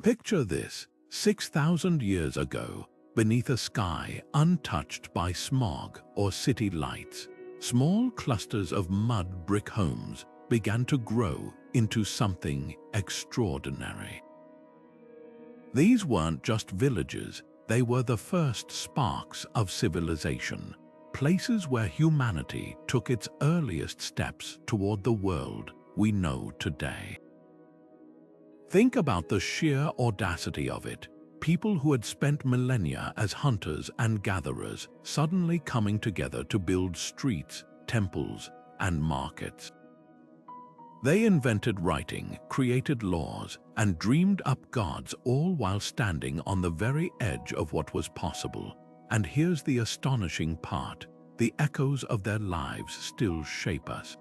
Picture this, 6,000 years ago, beneath a sky untouched by smog or city lights, small clusters of mud brick homes began to grow into something extraordinary. These weren't just villages, they were the first sparks of civilization, places where humanity took its earliest steps toward the world we know today. Think about the sheer audacity of it. People who had spent millennia as hunters and gatherers suddenly coming together to build streets, temples, and markets. They invented writing, created laws, and dreamed up gods, all while standing on the very edge of what was possible. And here's the astonishing part: the echoes of their lives still shape us.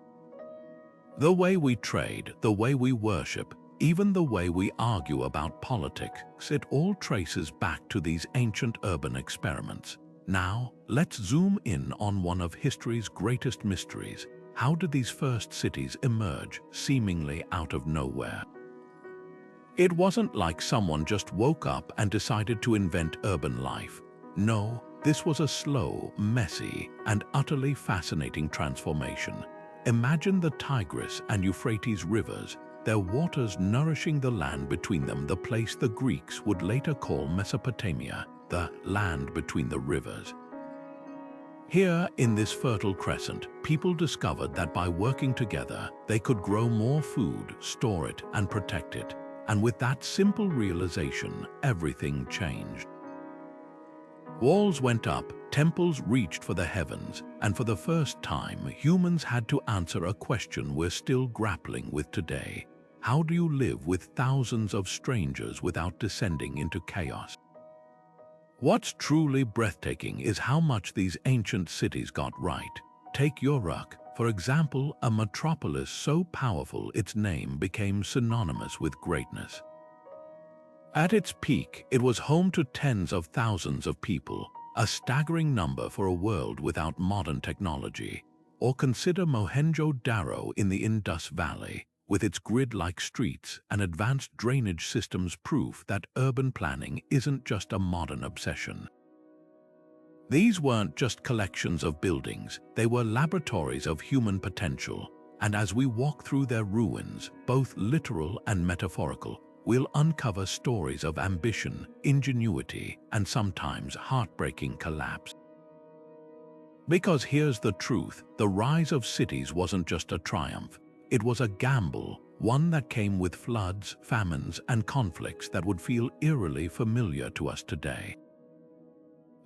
The way we trade, the way we worship, even the way we argue about politics, it all traces back to these ancient urban experiments. Now, let's zoom in on one of history's greatest mysteries. How did these first cities emerge, seemingly out of nowhere? It wasn't like someone just woke up and decided to invent urban life. No, this was a slow, messy, and utterly fascinating transformation. Imagine the Tigris and Euphrates rivers, their waters nourishing the land between them, the place the Greeks would later call Mesopotamia, the land between the rivers. Here, in this fertile crescent, people discovered that by working together, they could grow more food, store it, and protect it. And with that simple realization, everything changed. Walls went up, temples reached for the heavens, and for the first time, humans had to answer a question we're still grappling with today. How do you live with thousands of strangers without descending into chaos? What's truly breathtaking is how much these ancient cities got right. Take Hüyük, for example, a metropolis so powerful its name became synonymous with greatness. At its peak, it was home to tens of thousands of people, a staggering number for a world without modern technology. Or consider Mohenjo-Daro in the Indus Valley, with its grid-like streets and advanced drainage systems, proof that urban planning isn't just a modern obsession. These weren't just collections of buildings, they were laboratories of human potential, and as we walk through their ruins, both literal and metaphorical, we'll uncover stories of ambition, ingenuity, and sometimes heartbreaking collapse. Because here's the truth, the rise of cities wasn't just a triumph. It was a gamble, one that came with floods, famines, and conflicts that would feel eerily familiar to us today.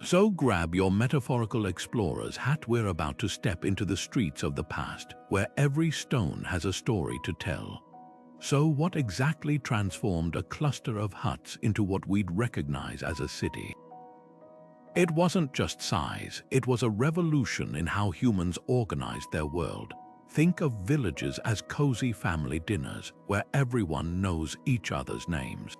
So grab your metaphorical explorer's hat, we're about to step into the streets of the past, where every stone has a story to tell. So what exactly transformed a cluster of huts into what we'd recognize as a city? It wasn't just size, it was a revolution in how humans organized their world. Think of villages as cozy family dinners where everyone knows each other's names.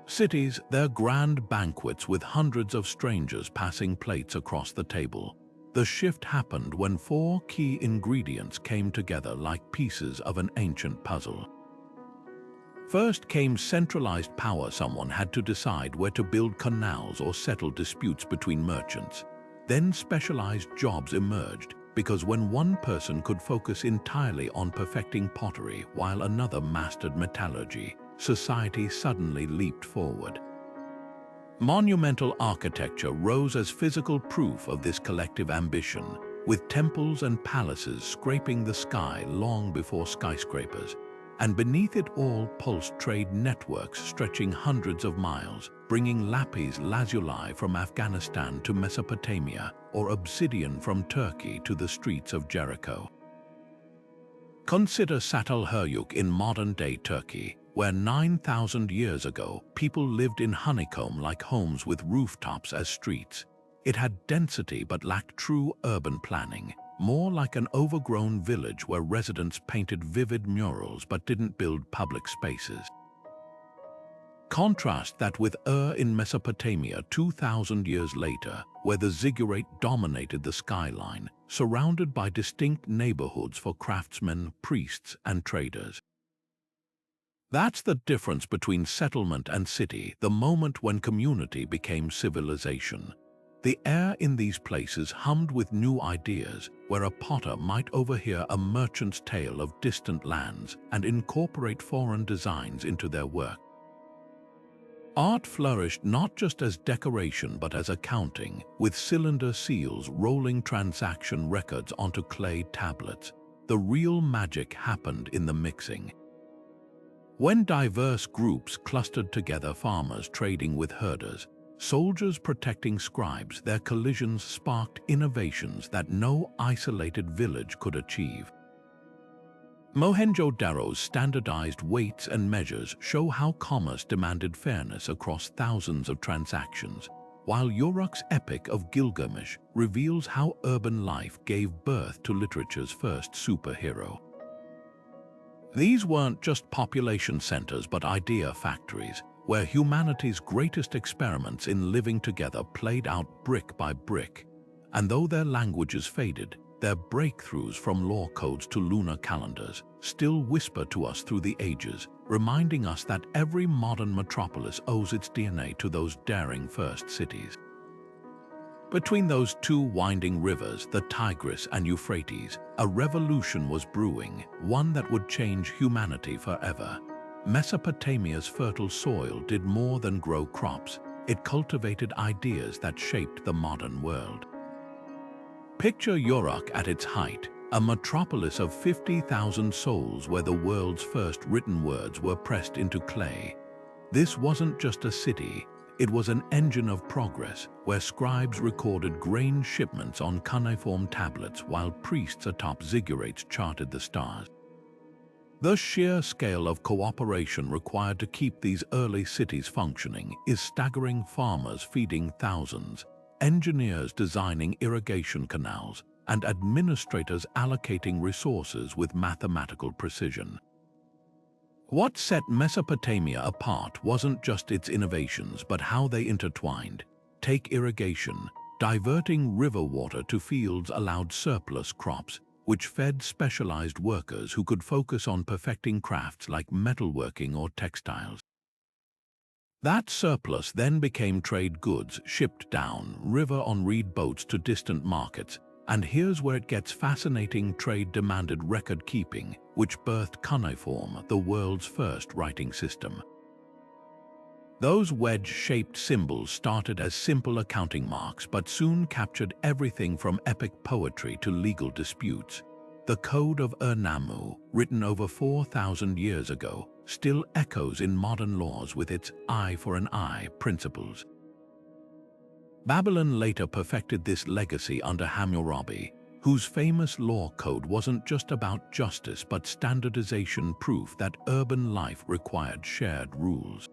Cities, they're grand banquets with hundreds of strangers passing plates across the table. The shift happened when four key ingredients came together like pieces of an ancient puzzle. First came centralized power. Someone had to decide where to build canals or settle disputes between merchants. Then specialized jobs emerged, because when one person could focus entirely on perfecting pottery while another mastered metallurgy, society suddenly leaped forward. Monumental architecture rose as physical proof of this collective ambition, with temples and palaces scraping the sky long before skyscrapers. And beneath it all pulsed trade networks stretching hundreds of miles, bringing lapis lazuli from Afghanistan to Mesopotamia, or obsidian from Turkey to the streets of Jericho. Consider Satal Hüyük in modern-day Turkey, where 9,000 years ago, people lived in honeycomb-like homes with rooftops as streets. It had density but lacked true urban planning, more like an overgrown village where residents painted vivid murals but didn't build public spaces. Contrast that with in Mesopotamia 2,000 years later, where the ziggurat dominated the skyline, surrounded by distinct neighborhoods for craftsmen, priests, and traders. That's the difference between settlement and city, the moment when community became civilization. The air in these places hummed with new ideas, where a potter might overhear a merchant's tale of distant lands and incorporate foreign designs into their work. Art flourished not just as decoration but as accounting, with cylinder seals rolling transaction records onto clay tablets. The real magic happened in the mixing. When diverse groups clustered together, farmers trading with herders, soldiers protecting scribes, their collisions sparked innovations that no isolated village could achieve. Mohenjo-Daro's standardized weights and measures show how commerce demanded fairness across thousands of transactions, while Uruk's Epic of Gilgamesh reveals how urban life gave birth to literature's first superhero. These weren't just population centers but idea factories, where humanity's greatest experiments in living together played out brick by brick. And though their languages faded, their breakthroughs from law codes to lunar calendars still whisper to us through the ages, reminding us that every modern metropolis owes its DNA to those daring first cities. Between those two winding rivers, the Tigris and Euphrates, a revolution was brewing, one that would change humanity forever. Mesopotamia's fertile soil did more than grow crops. It cultivated ideas that shaped the modern world. Picture Uruk at its height, a metropolis of 50,000 souls where the world's first written words were pressed into clay. This wasn't just a city, it was an engine of progress where scribes recorded grain shipments on cuneiform tablets while priests atop ziggurats charted the stars. The sheer scale of cooperation required to keep these early cities functioning is staggering. Farmers feeding thousands, engineers designing irrigation canals, and administrators allocating resources with mathematical precision. What set Mesopotamia apart wasn't just its innovations but how they intertwined. Take irrigation. Diverting river water to fields allowed surplus crops, which fed specialized workers who could focus on perfecting crafts like metalworking or textiles. That surplus then became trade goods shipped down river on reed boats to distant markets. And here's where it gets fascinating. Trade demanded record keeping, which birthed cuneiform, the world's first writing system. Those wedge-shaped symbols started as simple accounting marks but soon captured everything from epic poetry to legal disputes. The Code of Ur-Nammu, written over 4,000 years ago, still echoes in modern laws with its eye for an eye principles. Babylon later perfected this legacy under Hammurabi, whose famous law code wasn't just about justice but standardization, proof that urban life required shared rules.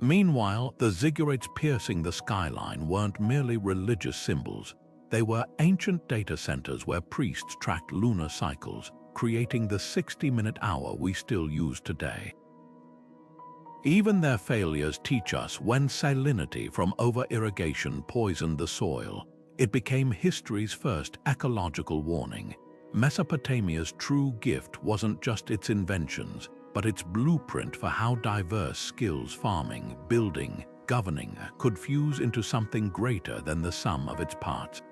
Meanwhile, the ziggurats piercing the skyline weren't merely religious symbols. They were ancient data centers where priests tracked lunar cycles, creating the 60-minute hour we still use today. Even their failures teach us when salinity from over-irrigation poisoned the soil. It became history's first ecological warning. Mesopotamia's true gift wasn't just its inventions, but its blueprint for how diverse skills, farming, building, governing, could fuse into something greater than the sum of its parts.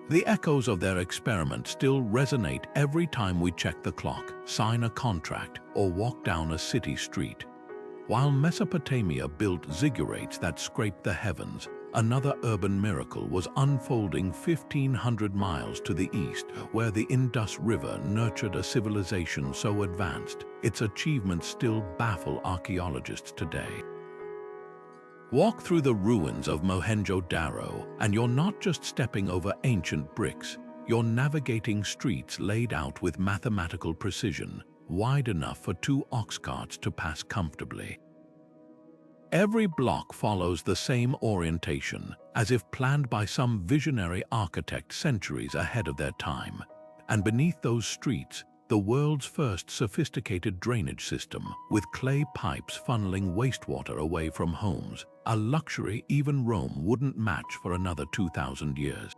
The echoes of their experiment still resonate every time we check the clock, sign a contract, or walk down a city street. While Mesopotamia built ziggurats that scraped the heavens, another urban miracle was unfolding 1,500 miles to the east, where the Indus River nurtured a civilization so advanced, its achievements still baffle archaeologists today. Walk through the ruins of Mohenjo-Daro, and you're not just stepping over ancient bricks, you're navigating streets laid out with mathematical precision, wide enough for 2 ox carts to pass comfortably. Every block follows the same orientation, as if planned by some visionary architect centuries ahead of their time. And beneath those streets, the world's first sophisticated drainage system, with clay pipes funneling wastewater away from homes, a luxury even Rome wouldn't match for another 2,000 years.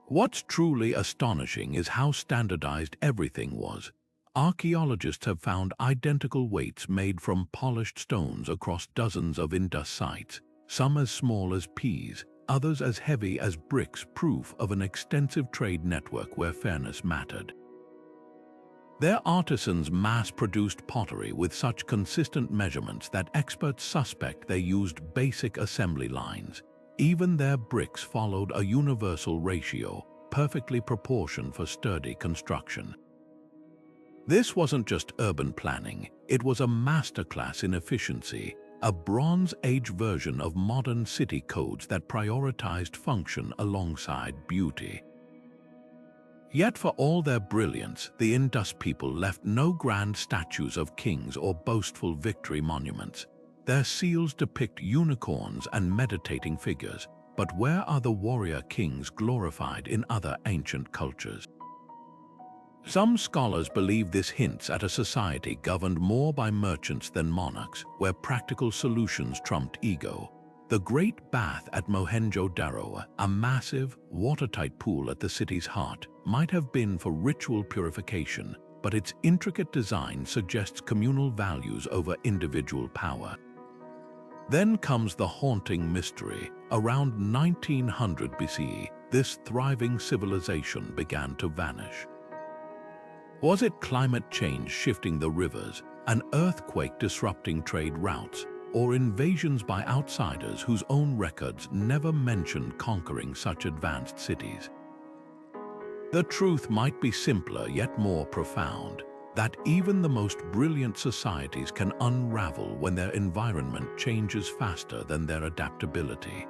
What's truly astonishing is how standardized everything was. Archaeologists have found identical weights made from polished stones across dozens of Indus sites, some as small as peas, others as heavy as bricks, proof of an extensive trade network where fairness mattered. Their artisans mass-produced pottery with such consistent measurements that experts suspect they used basic assembly lines. Even their bricks followed a universal ratio, perfectly proportioned for sturdy construction. This wasn't just urban planning, it was a masterclass in efficiency, a Bronze Age version of modern city codes that prioritized function alongside beauty. Yet for all their brilliance, the Indus people left no grand statues of kings or boastful victory monuments. Their seals depict unicorns and meditating figures, but where are the warrior kings glorified in other ancient cultures? Some scholars believe this hints at a society governed more by merchants than monarchs, where practical solutions trumped ego. The Great Bath at Mohenjo-Daro, a massive, watertight pool at the city's heart, might have been for ritual purification, but its intricate design suggests communal values over individual power. Then comes the haunting mystery. Around 1900 BCE, this thriving civilization began to vanish. Was it climate change shifting the rivers, an earthquake disrupting trade routes, or invasions by outsiders whose own records never mentioned conquering such advanced cities? The truth might be simpler yet more profound, that even the most brilliant societies can unravel when their environment changes faster than their adaptability.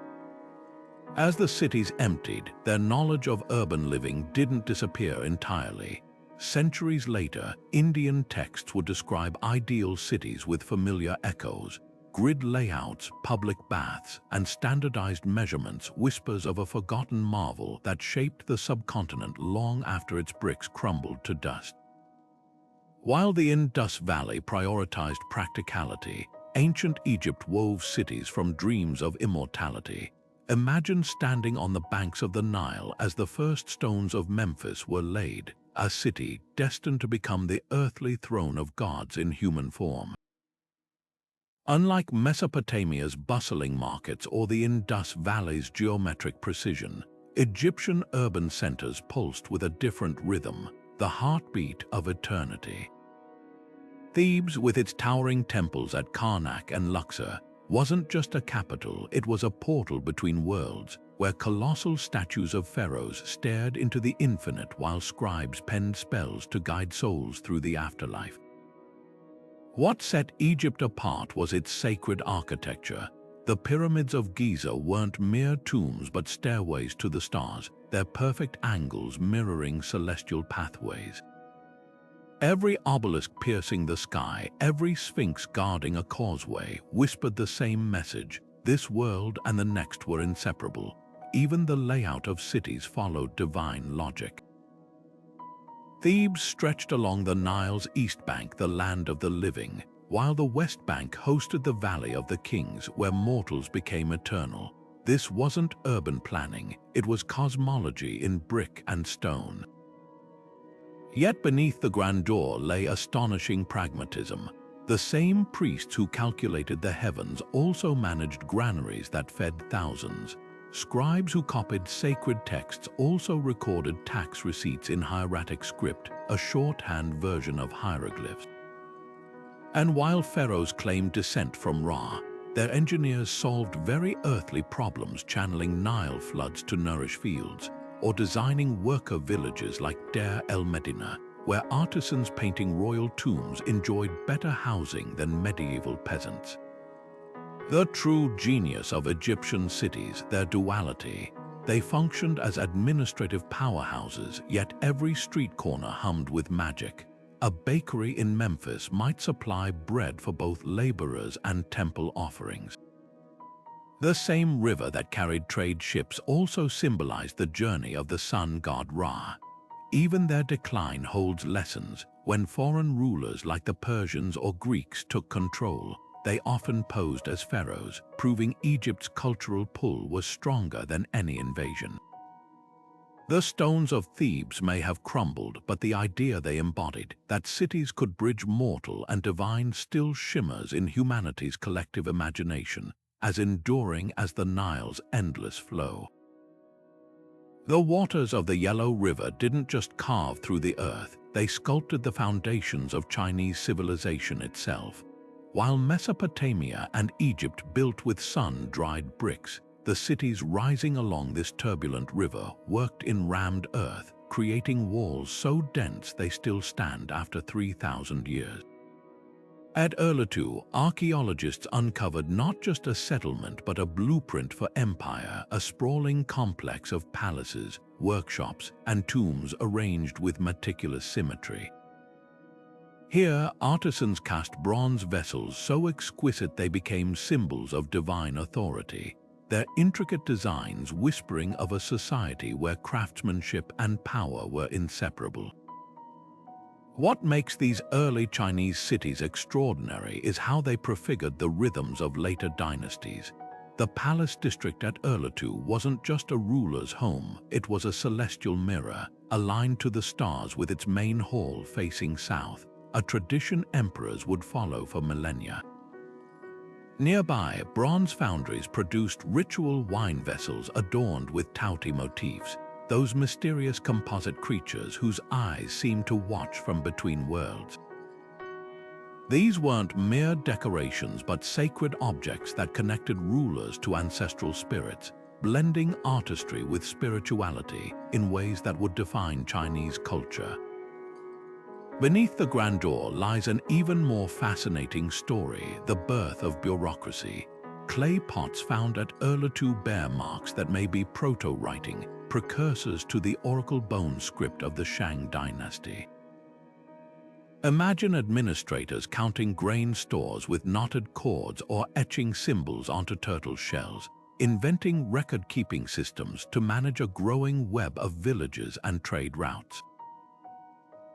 As the cities emptied, their knowledge of urban living didn't disappear entirely. Centuries later, Indian texts would describe ideal cities with familiar echoes, grid layouts, public baths, and standardized measurements, whispers of a forgotten marvel that shaped the subcontinent long after its bricks crumbled to dust. While the Indus Valley prioritized practicality, ancient Egypt wove cities from dreams of immortality. Imagine standing on the banks of the Nile as the first stones of Memphis were laid, a city destined to become the earthly throne of gods in human form. Unlike Mesopotamia's bustling markets or the Indus Valley's geometric precision, Egyptian urban centers pulsed with a different rhythm, the heartbeat of eternity. Thebes, with its towering temples at Karnak and Luxor, wasn't just a capital, it was a portal between worlds, where colossal statues of pharaohs stared into the infinite while scribes penned spells to guide souls through the afterlife. What set Egypt apart was its sacred architecture. The pyramids of Giza weren't mere tombs but stairways to the stars, their perfect angles mirroring celestial pathways. Every obelisk piercing the sky, every sphinx guarding a causeway, whispered the same message: this world and the next were inseparable. Even the layout of cities followed divine logic. Thebes stretched along the Nile's east bank, the land of the living, while the west bank hosted the Valley of the Kings, where mortals became eternal. This wasn't urban planning, it was cosmology in brick and stone. Yet beneath the grandeur lay astonishing pragmatism. The same priests who calculated the heavens also managed granaries that fed thousands. Scribes who copied sacred texts also recorded tax receipts in hieratic script, a shorthand version of hieroglyphs. And while pharaohs claimed descent from Ra, their engineers solved very earthly problems, channeling Nile floods to nourish fields, or designing worker villages like Deir el-Medina, where artisans painting royal tombs enjoyed better housing than medieval peasants. The true genius of Egyptian cities, their duality. They functioned as administrative powerhouses, yet every street corner hummed with magic. A bakery in Memphis might supply bread for both laborers and temple offerings. The same river that carried trade ships also symbolized the journey of the sun god Ra. Even their decline holds lessons. When foreign rulers like the Persians or Greeks took control, they often posed as pharaohs, proving Egypt's cultural pull was stronger than any invasion. The stones of Thebes may have crumbled, but the idea they embodied, that cities could bridge mortal and divine, still shimmers in humanity's collective imagination, as enduring as the Nile's endless flow. The waters of the Yellow River didn't just carve through the earth, they sculpted the foundations of Chinese civilization itself. While Mesopotamia and Egypt built with sun-dried bricks, the cities rising along this turbulent river worked in rammed earth, creating walls so dense they still stand after 3,000 years. At Urartu, archaeologists uncovered not just a settlement but a blueprint for empire, a sprawling complex of palaces, workshops, and tombs arranged with meticulous symmetry. Here, artisans cast bronze vessels so exquisite they became symbols of divine authority, their intricate designs whispering of a society where craftsmanship and power were inseparable. What makes these early Chinese cities extraordinary is how they prefigured the rhythms of later dynasties. The palace district at Urartu wasn't just a ruler's home, it was a celestial mirror, aligned to the stars with its main hall facing south, a tradition emperors would follow for millennia. Nearby, bronze foundries produced ritual wine vessels adorned with Tauti motifs, those mysterious composite creatures whose eyes seemed to watch from between worlds. These weren't mere decorations but sacred objects that connected rulers to ancestral spirits, blending artistry with spirituality in ways that would define Chinese culture. Beneath the grandeur lies an even more fascinating story, the birth of bureaucracy. Clay pots found at Urartu bear marks that may be proto-writing, precursors to the oracle bone script of the Shang dynasty. Imagine administrators counting grain stores with knotted cords or etching symbols onto turtle shells, inventing record-keeping systems to manage a growing web of villages and trade routes.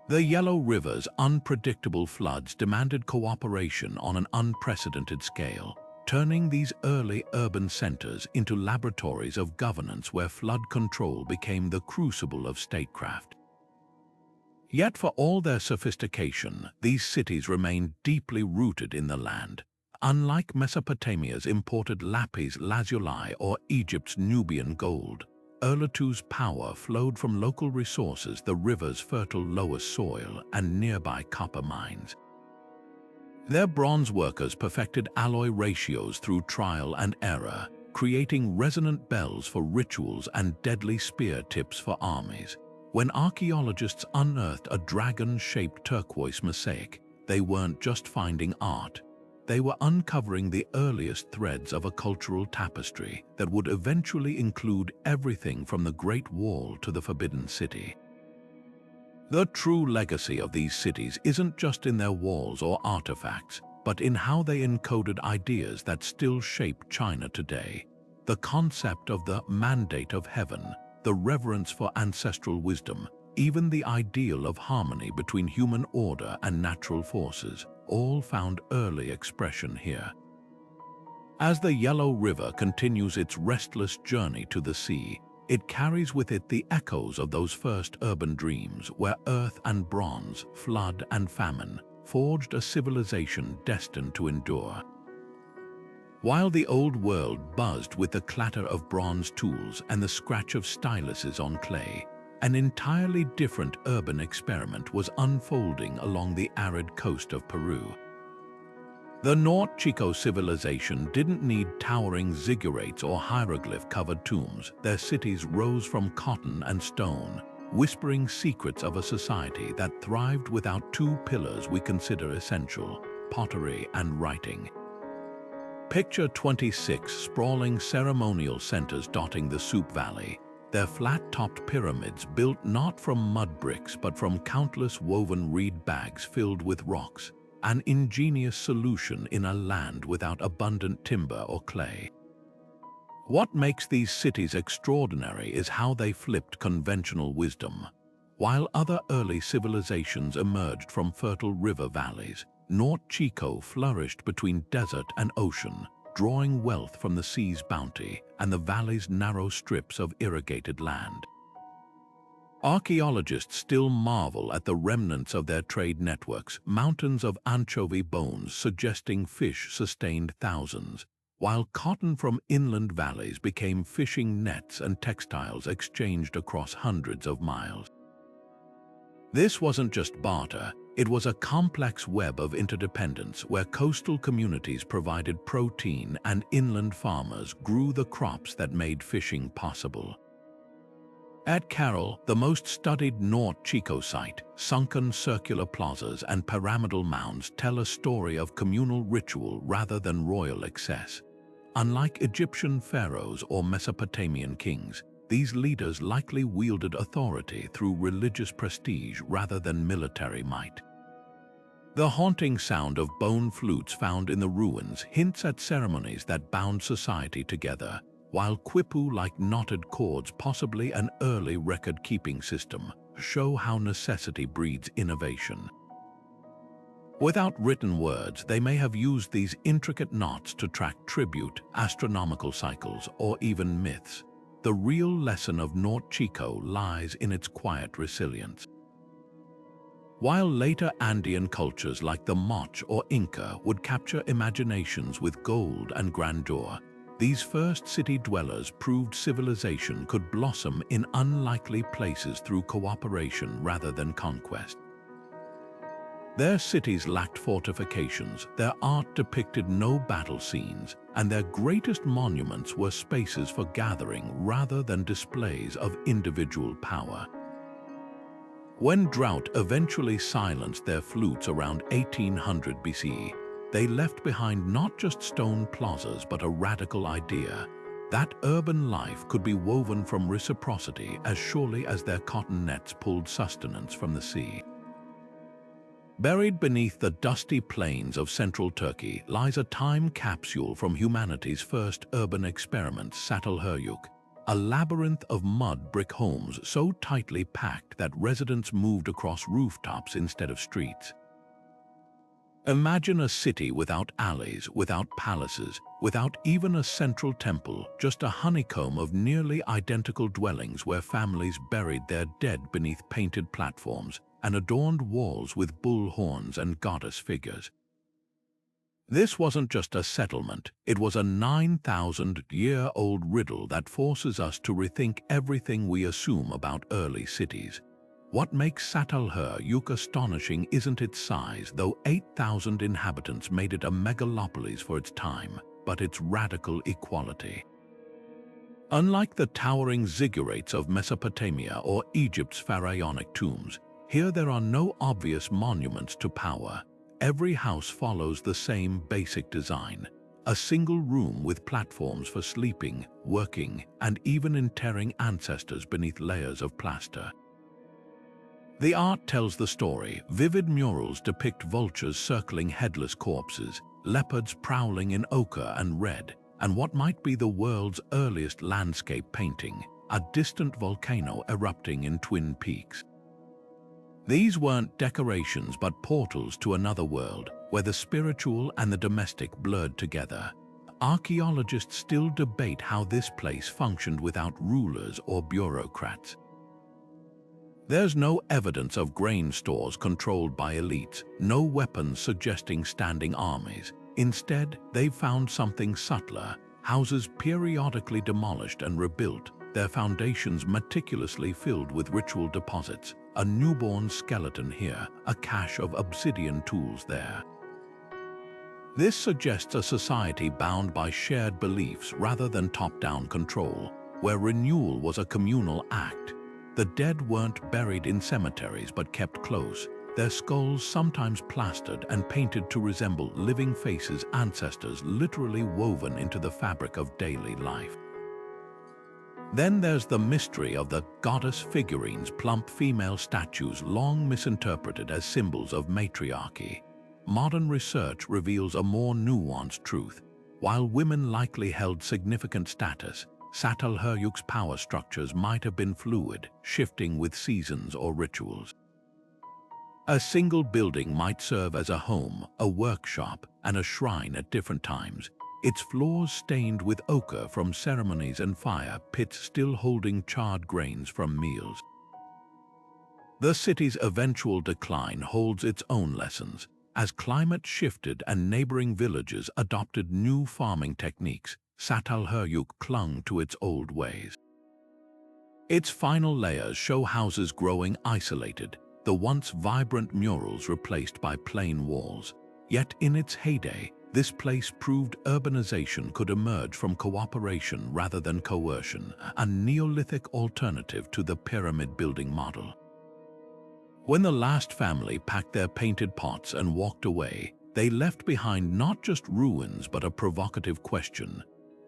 The Yellow River's unpredictable floods demanded cooperation on an unprecedented scale, turning these early urban centers into laboratories of governance where flood control became the crucible of statecraft. Yet for all their sophistication, these cities remained deeply rooted in the land. Unlike Mesopotamia's imported lapis lazuli or Egypt's Nubian gold, Urartu's power flowed from local resources, the river's fertile lower soil and nearby copper mines. Their bronze workers perfected alloy ratios through trial and error, creating resonant bells for rituals and deadly spear tips for armies. When archaeologists unearthed a dragon-shaped turquoise mosaic, they weren't just finding art. They were uncovering the earliest threads of a cultural tapestry that would eventually include everything from the Great Wall to the Forbidden City. The true legacy of these cities isn't just in their walls or artifacts, but in how they encoded ideas that still shape China today. The concept of the mandate of heaven, the reverence for ancestral wisdom, even the ideal of harmony between human order and natural forces, all found early expression here. As the Yellow River continues its restless journey to the sea, it carries with it the echoes of those first urban dreams where earth and bronze, flood and famine, forged a civilization destined to endure. While the old world buzzed with the clatter of bronze tools and the scratch of styluses on clay, an entirely different urban experiment was unfolding along the arid coast of Peru. The Norte Chico civilization didn't need towering ziggurats or hieroglyph-covered tombs. Their cities rose from cotton and stone, whispering secrets of a society that thrived without two pillars we consider essential: pottery and writing. Picture 26 sprawling ceremonial centers dotting the Soup Valley, their flat-topped pyramids built not from mud bricks but from countless woven reed bags filled with rocks, an ingenious solution in a land without abundant timber or clay. What makes these cities extraordinary is how they flipped conventional wisdom. While other early civilizations emerged from fertile river valleys, Norte Chico flourished between desert and ocean, drawing wealth from the sea's bounty and the valley's narrow strips of irrigated land. Archaeologists still marvel at the remnants of their trade networks, mountains of anchovy bones suggesting fish sustained thousands, while cotton from inland valleys became fishing nets and textiles exchanged across hundreds of miles. This wasn't just barter, it was a complex web of interdependence where coastal communities provided protein and inland farmers grew the crops that made fishing possible. At Caral, the most studied Norte Chico site, sunken circular plazas and pyramidal mounds tell a story of communal ritual rather than royal excess. Unlike Egyptian pharaohs or Mesopotamian kings, these leaders likely wielded authority through religious prestige rather than military might. The haunting sound of bone flutes found in the ruins hints at ceremonies that bound society together, while quipu-like knotted cords, possibly an early record-keeping system, show how necessity breeds innovation. Without written words, they may have used these intricate knots to track tribute, astronomical cycles, or even myths. The real lesson of Norte Chico lies in its quiet resilience. While later Andean cultures like the Moche or Inca would capture imaginations with gold and grandeur, these first city dwellers proved civilization could blossom in unlikely places through cooperation rather than conquest. Their cities lacked fortifications, their art depicted no battle scenes, and their greatest monuments were spaces for gathering rather than displays of individual power. When drought eventually silenced their flutes around 1800 BCE, they left behind not just stone plazas but a radical idea that urban life could be woven from reciprocity as surely as their cotton nets pulled sustenance from the sea. Buried beneath the dusty plains of central Turkey lies a time capsule from humanity's first urban experiment, Satal Hüyük, a labyrinth of mud brick homes so tightly packed that residents moved across rooftops instead of streets. Imagine a city without alleys, without palaces, without even a central temple, just a honeycomb of nearly identical dwellings where families buried their dead beneath painted platforms and adorned walls with bull horns and goddess figures. This wasn't just a settlement, it was a 9,000-year-old riddle that forces us to rethink everything we assume about early cities. What makes Satal Hüyük astonishing isn't its size, though 8,000 inhabitants made it a megalopolis for its time, but its radical equality. Unlike the towering ziggurats of Mesopotamia or Egypt's pharaonic tombs, here there are no obvious monuments to power. Every house follows the same basic design, a single room with platforms for sleeping, working, and even interring ancestors beneath layers of plaster. The art tells the story. Vivid murals depict vultures circling headless corpses, leopards prowling in ochre and red, and what might be the world's earliest landscape painting, a distant volcano erupting in Twin Peaks. These weren't decorations but portals to another world, where the spiritual and the domestic blurred together. Archaeologists still debate how this place functioned without rulers or bureaucrats. There's no evidence of grain stores controlled by elites, no weapons suggesting standing armies. Instead, they've found something subtler, houses periodically demolished and rebuilt, their foundations meticulously filled with ritual deposits, a newborn skeleton here, a cache of obsidian tools there. This suggests a society bound by shared beliefs rather than top-down control, where renewal was a communal act. The dead weren't buried in cemeteries but kept close, their skulls sometimes plastered and painted to resemble living faces, ancestors literally woven into the fabric of daily life. Then there's the mystery of the goddess figurines, plump female statues long misinterpreted as symbols of matriarchy. Modern research reveals a more nuanced truth. While women likely held significant status, Satal Hüyük's power structures might have been fluid, shifting with seasons or rituals. A single building might serve as a home, a workshop, and a shrine at different times, its floors stained with ochre from ceremonies and fire pits still holding charred grains from meals. The city's eventual decline holds its own lessons. As climate shifted and neighboring villages adopted new farming techniques, Satal Hüyük clung to its old ways. Its final layers show houses growing isolated, the once vibrant murals replaced by plain walls. Yet in its heyday, this place proved urbanization could emerge from cooperation rather than coercion, a Neolithic alternative to the pyramid building model. When the last family packed their painted pots and walked away, they left behind not just ruins but a provocative question.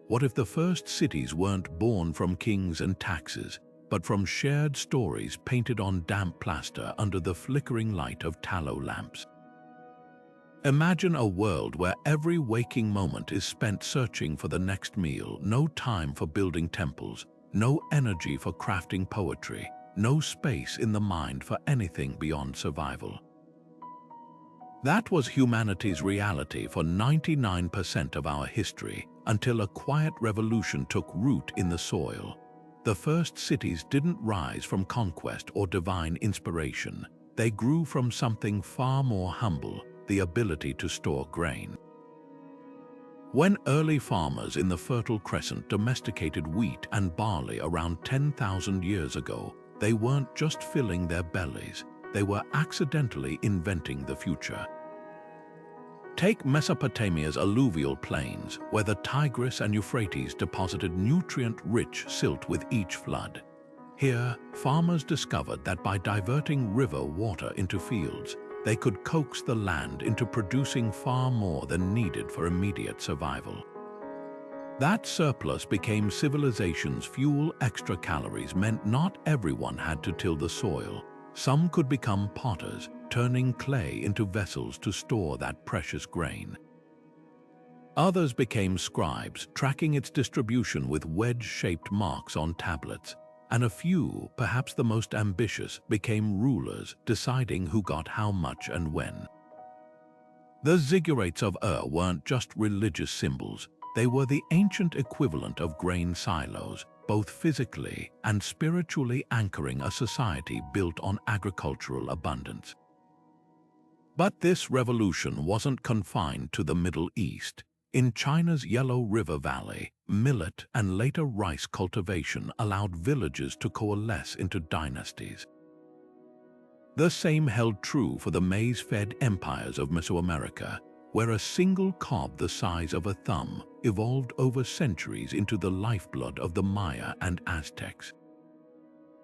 What if the first cities weren't born from kings and taxes, but from shared stories painted on damp plaster under the flickering light of tallow lamps? Imagine a world where every waking moment is spent searching for the next meal, no time for building temples, no energy for crafting poetry, no space in the mind for anything beyond survival. That was humanity's reality for 99% of our history, until a quiet revolution took root in the soil. The first cities didn't rise from conquest or divine inspiration. They grew from something far more humble, the ability to store grain. When early farmers in the Fertile Crescent domesticated wheat and barley around 10,000 years ago, they weren't just filling their bellies, they were accidentally inventing the future. Take Mesopotamia's alluvial plains, where the Tigris and Euphrates deposited nutrient-rich silt with each flood. Here, farmers discovered that by diverting river water into fields, they could coax the land into producing far more than needed for immediate survival. That surplus became civilization's fuel. Extra calories meant not everyone had to till the soil. Some could become potters, turning clay into vessels to store that precious grain. Others became scribes, tracking its distribution with wedge-shaped marks on tablets. And a few, perhaps the most ambitious, became rulers, deciding who got how much and when. The ziggurats of weren't just religious symbols. They were the ancient equivalent of grain silos, both physically and spiritually anchoring a society built on agricultural abundance. But this revolution wasn't confined to the Middle East. In China's Yellow River Valley, millet and later rice cultivation allowed villages to coalesce into dynasties. The same held true for the maize-fed empires of Mesoamerica, where a single cob the size of a thumb evolved over centuries into the lifeblood of the Maya and Aztecs.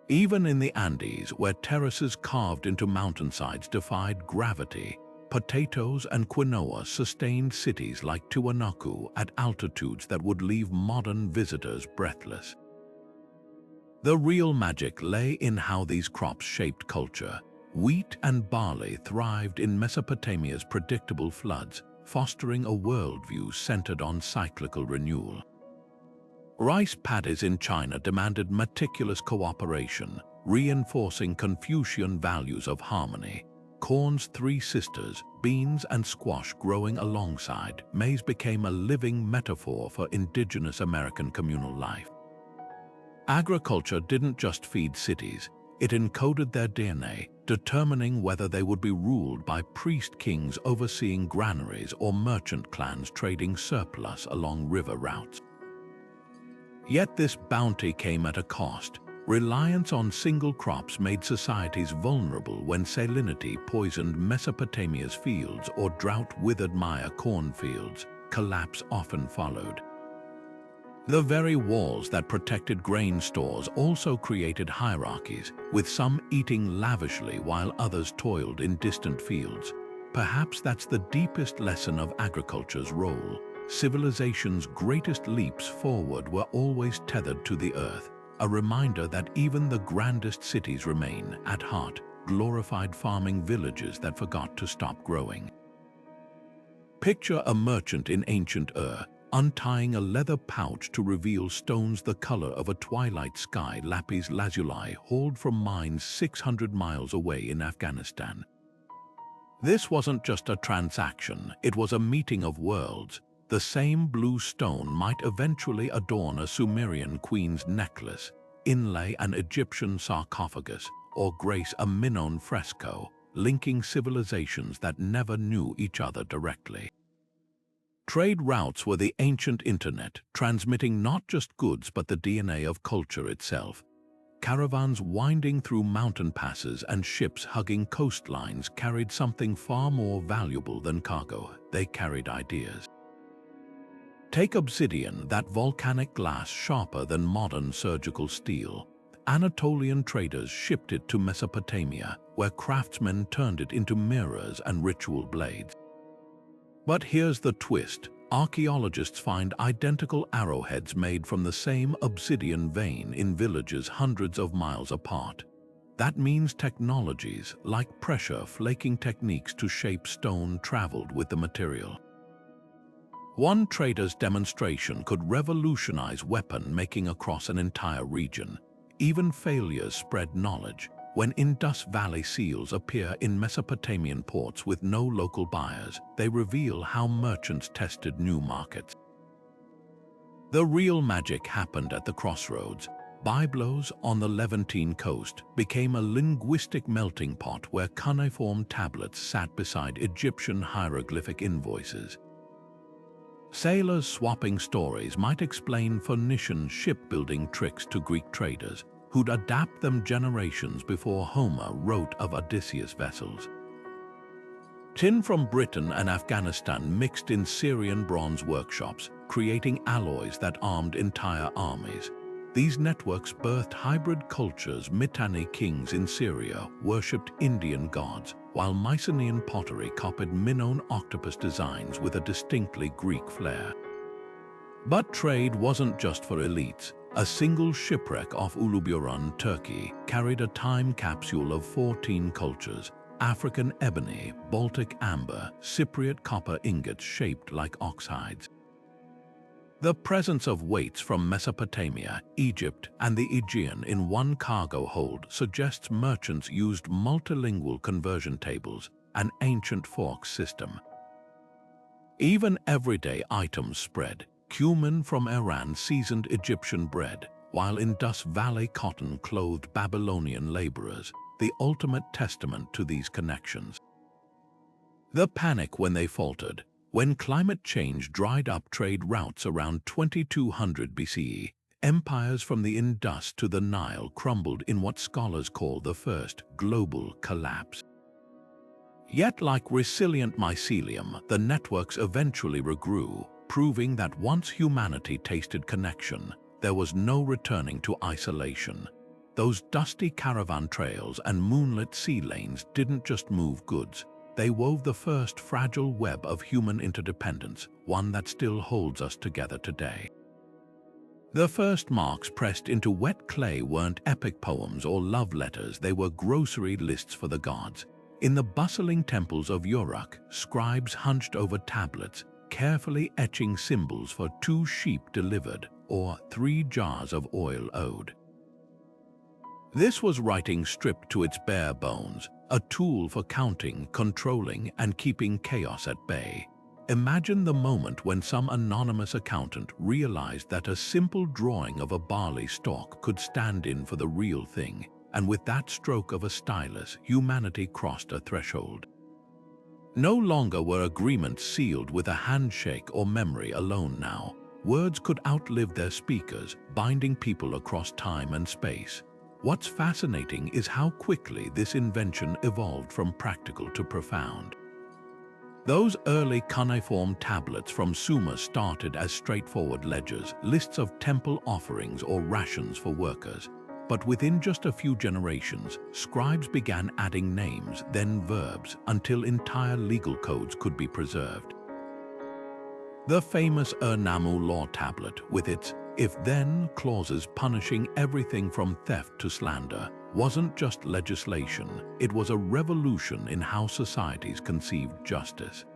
Even in the Andes, where terraces carved into mountainsides defied gravity, potatoes and quinoa sustained cities like Tiwanaku at altitudes that would leave modern visitors breathless. The real magic lay in how these crops shaped culture. Wheat and barley thrived in Mesopotamia's predictable floods, fostering a worldview centered on cyclical renewal. Rice paddies in China demanded meticulous cooperation, reinforcing Confucian values of harmony. Corn's three sisters, beans and squash growing alongside, maize became a living metaphor for indigenous American communal life. Agriculture didn't just feed cities, it encoded their DNA, determining whether they would be ruled by priest kings overseeing granaries or merchant clans trading surplus along river routes. Yet this bounty came at a cost. Reliance on single crops made societies vulnerable when salinity poisoned Mesopotamia's fields or drought-withered Maya cornfields. Collapse often followed. The very walls that protected grain stores also created hierarchies, with some eating lavishly while others toiled in distant fields. Perhaps that's the deepest lesson of agriculture's role. Civilization's greatest leaps forward were always tethered to the earth, a reminder that even the grandest cities remain, at heart, glorified farming villages that forgot to stop growing. Picture a merchant in ancient untying a leather pouch to reveal stones the color of a twilight sky, lapis lazuli, hauled from mines 600 miles away in Afghanistan. This wasn't just a transaction, it was a meeting of worlds. The same blue stone might eventually adorn a Sumerian queen's necklace, inlay an Egyptian sarcophagus, or grace a Minoan fresco, linking civilizations that never knew each other directly. Trade routes were the ancient internet, transmitting not just goods but the DNA of culture itself. Caravans winding through mountain passes and ships hugging coastlines carried something far more valuable than cargo. They carried ideas. Take obsidian, that volcanic glass sharper than modern surgical steel. Anatolian traders shipped it to Mesopotamia, where craftsmen turned it into mirrors and ritual blades. But here's the twist. Archaeologists find identical arrowheads made from the same obsidian vein in villages hundreds of miles apart. That means technologies, like pressure flaking techniques to shape stone, traveled with the material. One trader's demonstration could revolutionize weapon making across an entire region. Even failures spread knowledge. When Indus Valley seals appear in Mesopotamian ports with no local buyers, they reveal how merchants tested new markets. The real magic happened at the crossroads. Byblos on the Levantine coast became a linguistic melting pot where cuneiform tablets sat beside Egyptian hieroglyphic invoices. Sailors swapping stories might explain Phoenician shipbuilding tricks to Greek traders, who'd adapt them generations before Homer wrote of Odysseus' vessels. Tin from Britain and Afghanistan mixed in Syrian bronze workshops, creating alloys that armed entire armies. These networks birthed hybrid cultures. Mitanni kings in Syria worshipped Indian gods, while Mycenaean pottery copied Minoan octopus designs with a distinctly Greek flair. But trade wasn't just for elites. A single shipwreck off Uluburun, Turkey, carried a time capsule of 14 cultures: African ebony, Baltic amber, Cypriot copper ingots shaped like ox hides. The presence of weights from Mesopotamia, Egypt, and the Aegean in one cargo hold suggests merchants used multilingual conversion tables, an ancient fork system. Even everyday items spread. Cumin from Iran seasoned Egyptian bread, while Indus Valley cotton clothed Babylonian laborers, the ultimate testament to these connections. The panic when they faltered. When climate change dried up trade routes around 2200 BCE, empires from the Indus to the Nile crumbled in what scholars call the first global collapse. Yet, like resilient mycelium, the networks eventually regrew, proving that once humanity tasted connection, there was no returning to isolation. Those dusty caravan trails and moonlit sea lanes didn't just move goods. They wove the first fragile web of human interdependence, one that still holds us together today. The first marks pressed into wet clay weren't epic poems or love letters, they were grocery lists for the gods. In the bustling temples of Hüyük, scribes hunched over tablets, carefully etching symbols for 2 sheep delivered or 3 jars of oil owed. This was writing stripped to its bare bones, a tool for counting, controlling, and keeping chaos at bay. Imagine the moment when some anonymous accountant realized that a simple drawing of a barley stalk could stand in for the real thing, and with that stroke of a stylus, humanity crossed a threshold. No longer were agreements sealed with a handshake or memory alone now. Words could outlive their speakers, binding people across time and space. What's fascinating is how quickly this invention evolved from practical to profound. Those early cuneiform tablets from Sumer started as straightforward ledgers, lists of temple offerings or rations for workers. But within just a few generations, scribes began adding names, then verbs, until entire legal codes could be preserved. The famous Ur-Nammu law tablet, with its if-then clauses punishing everything from theft to slander, wasn't just legislation, it was a revolution in how societies conceived justice.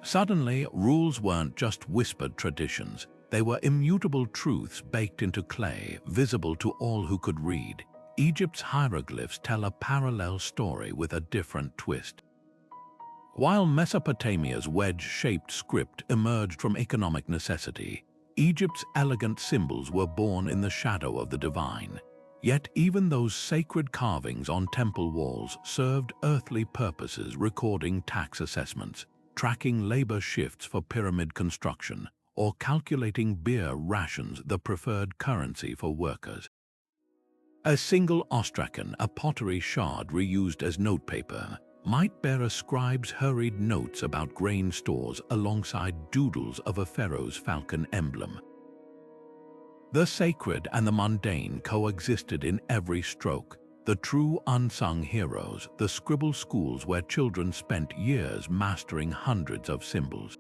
Suddenly, rules weren't just whispered traditions. They were immutable truths baked into clay, visible to all who could read. Egypt's hieroglyphs tell a parallel story with a different twist. While Mesopotamia's wedge-shaped script emerged from economic necessity, Egypt's elegant symbols were born in the shadow of the divine. Yet even those sacred carvings on temple walls served earthly purposes, recording tax assessments, tracking labor shifts for pyramid construction, or calculating beer rations, the preferred currency for workers. A single ostracon, a pottery shard reused as notepaper, might bear a scribe's hurried notes about grain stores alongside doodles of a pharaoh's falcon emblem. The sacred and the mundane coexisted in every stroke. The true unsung heroes, the scribble schools where children spent years mastering hundreds of symbols.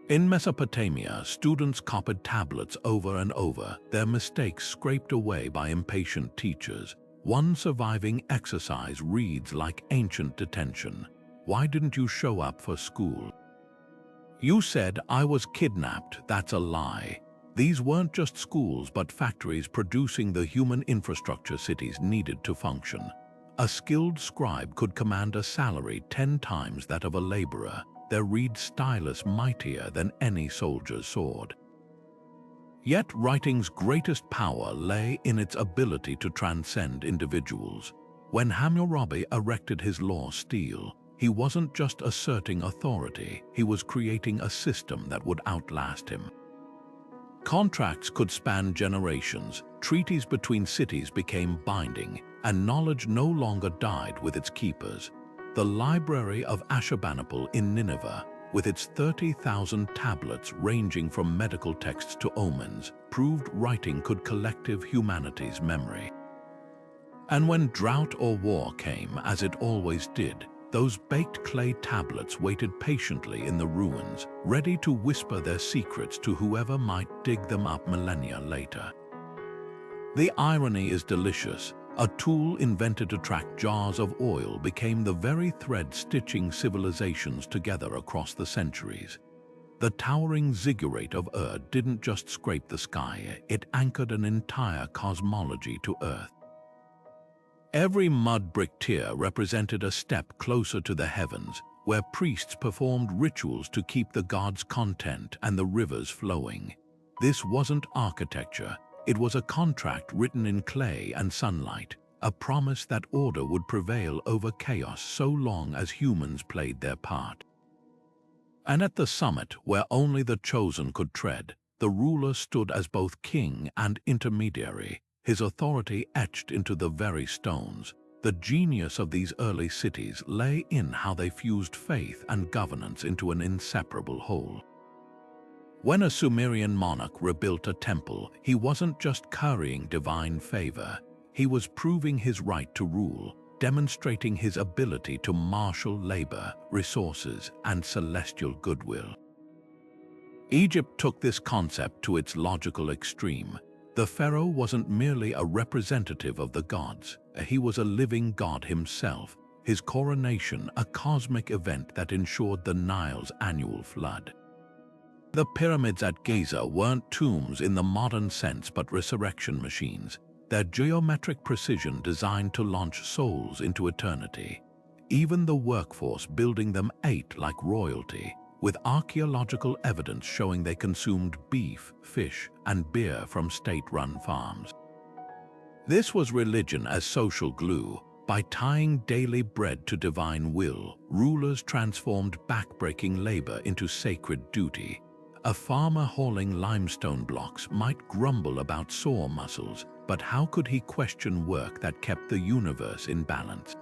In Mesopotamia, students copied tablets over and over, their mistakes scraped away by impatient teachers. One surviving exercise reads like ancient detention. Why didn't you show up for school? You said I was kidnapped. That's a lie. These weren't just schools but factories producing the human infrastructure cities needed to function. A skilled scribe could command a salary 10 times that of a laborer, their reed stylus mightier than any soldier's sword. Yet writing's greatest power lay in its ability to transcend individuals. When Hammurabi erected his law stele, he wasn't just asserting authority, he was creating a system that would outlast him. Contracts could span generations, treaties between cities became binding, and knowledge no longer died with its keepers. The library of Ashurbanipal in Nineveh, with its 30,000 tablets ranging from medical texts to omens, proved writing could collective humanity's memory. And when drought or war came, as it always did, those baked clay tablets waited patiently in the ruins, ready to whisper their secrets to whoever might dig them up millennia later. The irony is delicious. A tool invented to track jars of oil became the very thread stitching civilizations together across the centuries. The towering ziggurat of Ur didn't just scrape the sky, it anchored an entire cosmology to Earth. Every mud brick tier represented a step closer to the heavens, where priests performed rituals to keep the gods content and the rivers flowing. This wasn't architecture, it was a contract written in clay and sunlight, a promise that order would prevail over chaos so long as humans played their part. And at the summit, where only the chosen could tread, the ruler stood as both king and intermediary, his authority etched into the very stones. The genius of these early cities lay in how they fused faith and governance into an inseparable whole. When a Sumerian monarch rebuilt a temple, he wasn't just currying divine favor, he was proving his right to rule, demonstrating his ability to marshal labor, resources, and celestial goodwill. Egypt took this concept to its logical extreme. The pharaoh wasn't merely a representative of the gods, he was a living god himself, his coronation a cosmic event that ensured the Nile's annual flood. The pyramids at Giza weren't tombs in the modern sense but resurrection machines, their geometric precision designed to launch souls into eternity. Even the workforce building them ate like royalty, with archaeological evidence showing they consumed beef, fish, and beer from state-run farms. This was religion as social glue. By tying daily bread to divine will, rulers transformed backbreaking labor into sacred duty. A farmer hauling limestone blocks might grumble about sore muscles, but how could he question work that kept the universe in balance?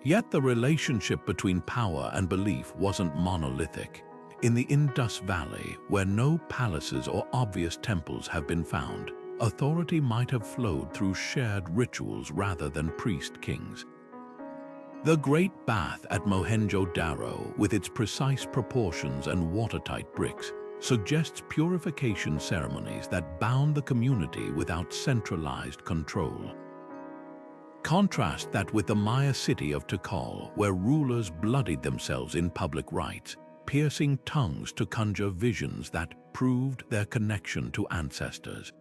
Yet the relationship between power and belief wasn't monolithic. In the Indus Valley, where no palaces or obvious temples have been found, authority might have flowed through shared rituals rather than priest-kings. The Great Bath at Mohenjo-Daro, with its precise proportions and watertight bricks, suggests purification ceremonies that bound the community without centralized control. Contrast that with the Maya city of Tikal, where rulers bloodied themselves in public rites, piercing tongues to conjure visions that proved their connection to ancestors.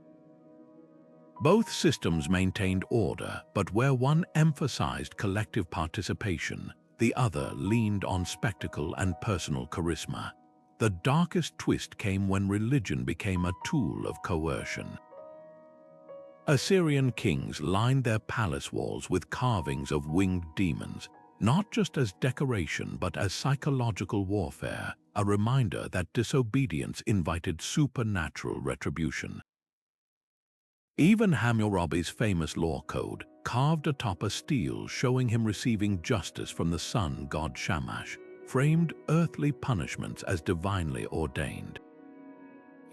Both systems maintained order, but where one emphasized collective participation, the other leaned on spectacle and personal charisma. The darkest twist came when religion became a tool of coercion. Assyrian kings lined their palace walls with carvings of winged demons, not just as decoration but as psychological warfare, a reminder that disobedience invited supernatural retribution. Even Hammurabi's famous law code, carved atop a stele showing him receiving justice from the sun god Shamash, framed earthly punishments as divinely ordained.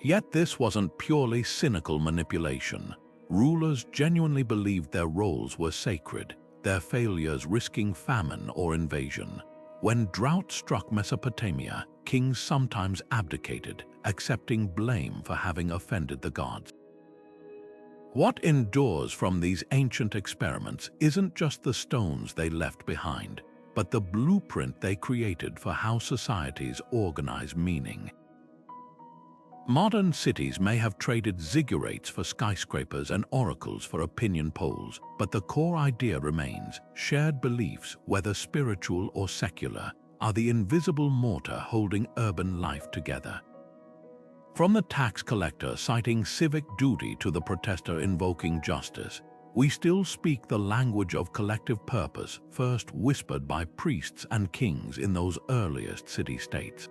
Yet this wasn't purely cynical manipulation. Rulers genuinely believed their roles were sacred, their failures risking famine or invasion. When drought struck Mesopotamia, kings sometimes abdicated, accepting blame for having offended the gods. What endures from these ancient experiments isn't just the stones they left behind, but the blueprint they created for how societies organize meaning. Modern cities may have traded ziggurats for skyscrapers and oracles for opinion polls, but the core idea remains: shared beliefs, whether spiritual or secular, are the invisible mortar holding urban life together. From the tax collector citing civic duty to the protester invoking justice, we still speak the language of collective purpose, first whispered by priests and kings in those earliest city-states.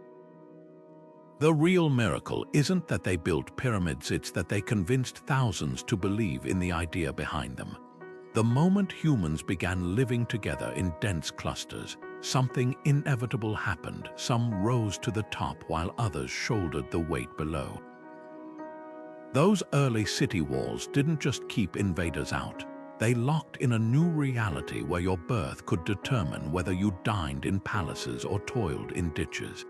The real miracle isn't that they built pyramids, it's that they convinced thousands to believe in the idea behind them. The moment humans began living together in dense clusters, something inevitable happened. Some rose to the top while others shouldered the weight below. Those early city walls didn't just keep invaders out. They locked in a new reality where your birth could determine whether you dined in palaces or toiled in ditches.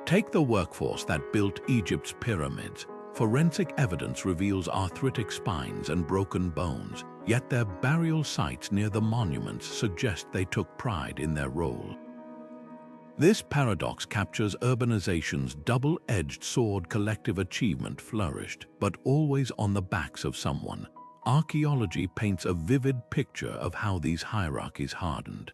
Take the workforce that built Egypt's pyramids. Forensic evidence reveals arthritic spines and broken bones, yet their burial sites near the monuments suggest they took pride in their role. This paradox captures urbanization's double-edged sword: collective achievement flourished, but always on the backs of someone. Archaeology paints a vivid picture of how these hierarchies hardened.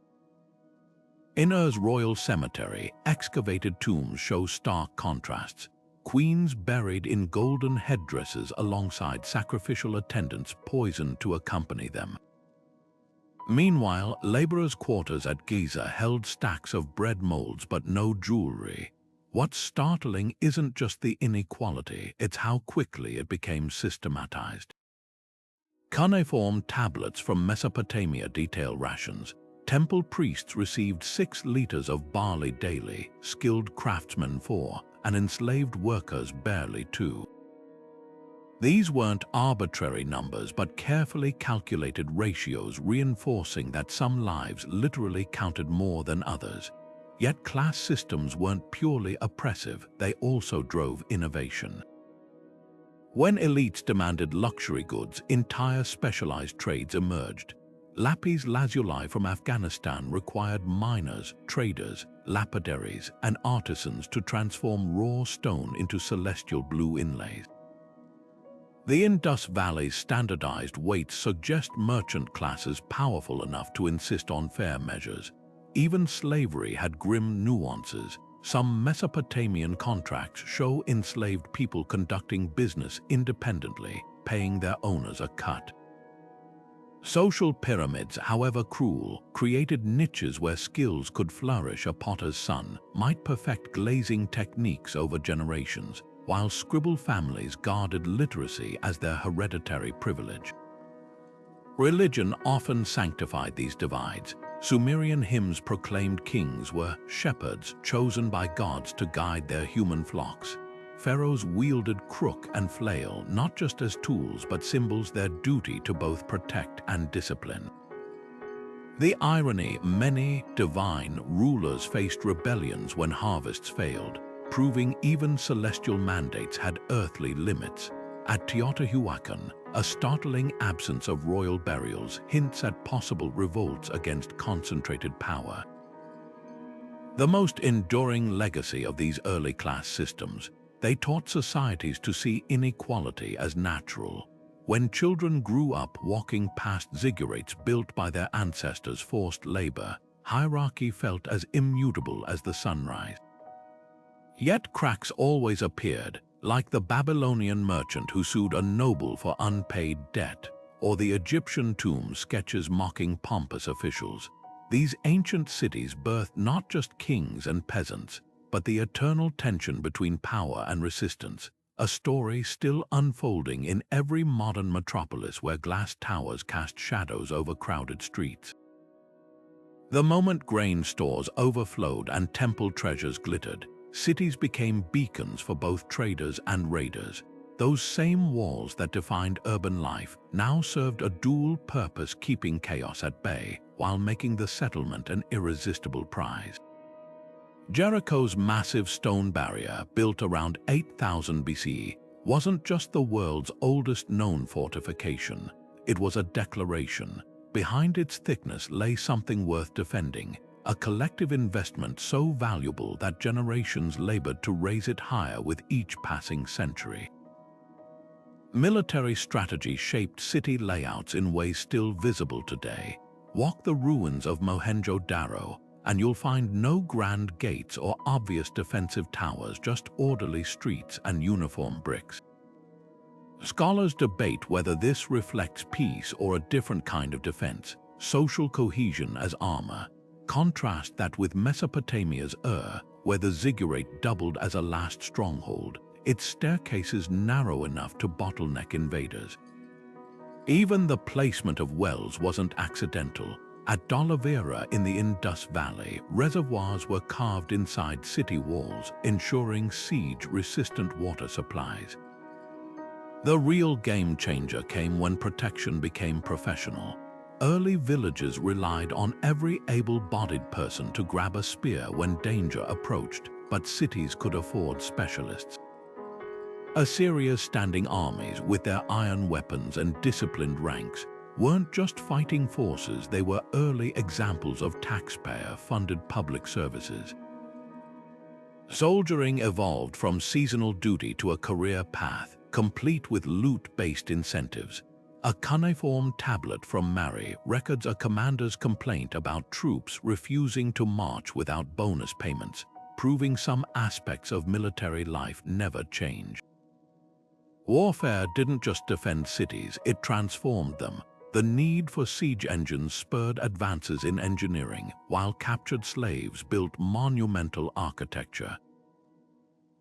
In Ur's royal cemetery, excavated tombs show stark contrasts. Queens buried in golden headdresses alongside sacrificial attendants poisoned to accompany them. Meanwhile, laborers' quarters at Giza held stacks of bread molds but no jewelry. What's startling isn't just the inequality, it's how quickly it became systematized. Cuneiform tablets from Mesopotamia detail rations. Temple priests received 6 liters of barley daily, skilled craftsmen 4, and enslaved workers barely 2. These weren't arbitrary numbers but carefully calculated ratios, reinforcing that some lives literally counted more than others. Yet class systems weren't purely oppressive, they also drove innovation. When elites demanded luxury goods, entire specialized trades emerged. Lapis lazuli from Afghanistan required miners, traders, lapidaries, and artisans to transform raw stone into celestial blue inlays. The Indus Valley's standardized weights suggest merchant classes powerful enough to insist on fair measures. Even slavery had grim nuances. Some Mesopotamian contracts show enslaved people conducting business independently, paying their owners a cut. Social pyramids, however cruel, created niches where skills could flourish. A potter's son might perfect glazing techniques over generations, while scribble families guarded literacy as their hereditary privilege. Religion often sanctified these divides. Sumerian hymns proclaimed kings were shepherds chosen by gods to guide their human flocks. Pharaohs wielded crook and flail not just as tools but symbols their duty to both protect and discipline. The irony: many divine rulers faced rebellions when harvests failed, proving even celestial mandates had earthly limits. At Teotihuacan, a startling absence of royal burials hints at possible revolts against concentrated power. The most enduring legacy of these early class systems: they taught societies to see inequality as natural. When children grew up walking past ziggurats built by their ancestors' forced labor, hierarchy felt as immutable as the sunrise. Yet cracks always appeared. like the Babylonian merchant who sued a noble for unpaid debt, or the Egyptian tomb sketches mocking pompous officials. These ancient cities birthed not just kings and peasants, but the eternal tension between power and resistance, a story still unfolding in every modern metropolis where glass towers cast shadows over crowded streets. The moment grain stores overflowed and temple treasures glittered, cities became beacons for both traders and raiders. Those same walls that defined urban life now served a dual purpose, keeping chaos at bay while making the settlement an irresistible prize. Jericho's massive stone barrier, built around 8000 BCE, wasn't just the world's oldest known fortification. It was a declaration. Behind its thickness lay something worth defending, a collective investment so valuable that generations labored to raise it higher with each passing century. Military strategy shaped city layouts in ways still visible today. Walk the ruins of Mohenjo-Daro, and you'll find no grand gates or obvious defensive towers, just orderly streets and uniform bricks. Scholars debate whether this reflects peace or a different kind of defense, social cohesion as armor. Contrast that with Mesopotamia's where the ziggurat doubled as a last stronghold, its staircases narrow enough to bottleneck invaders. Even the placement of wells wasn't accidental. At Duality in the Indus Valley, reservoirs were carved inside city walls, ensuring siege-resistant water supplies. The real game changer came when protection became professional. Early villages relied on every able-bodied person to grab a spear when danger approached, but cities could afford specialists. Assyria's standing armies, with their iron weapons and disciplined ranks, weren't just fighting forces, they were early examples of taxpayer-funded public services. Soldiering evolved from seasonal duty to a career path, complete with loot-based incentives. A cuneiform tablet from Mari records a commander's complaint about troops refusing to march without bonus payments, proving some aspects of military life never change. Warfare didn't just defend cities, it transformed them. The need for siege engines spurred advances in engineering, while captured slaves built monumental architecture.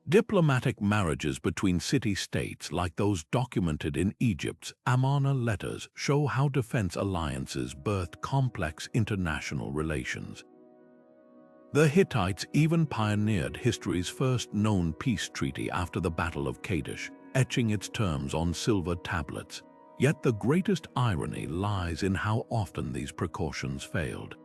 Diplomatic marriages between city-states, like those documented in Egypt's Amarna letters, show how defense alliances birthed complex international relations. The Hittites even pioneered history's first known peace treaty after the Battle of Kadesh, etching its terms on silver tablets. Yet the greatest irony lies in how often these precautions failed.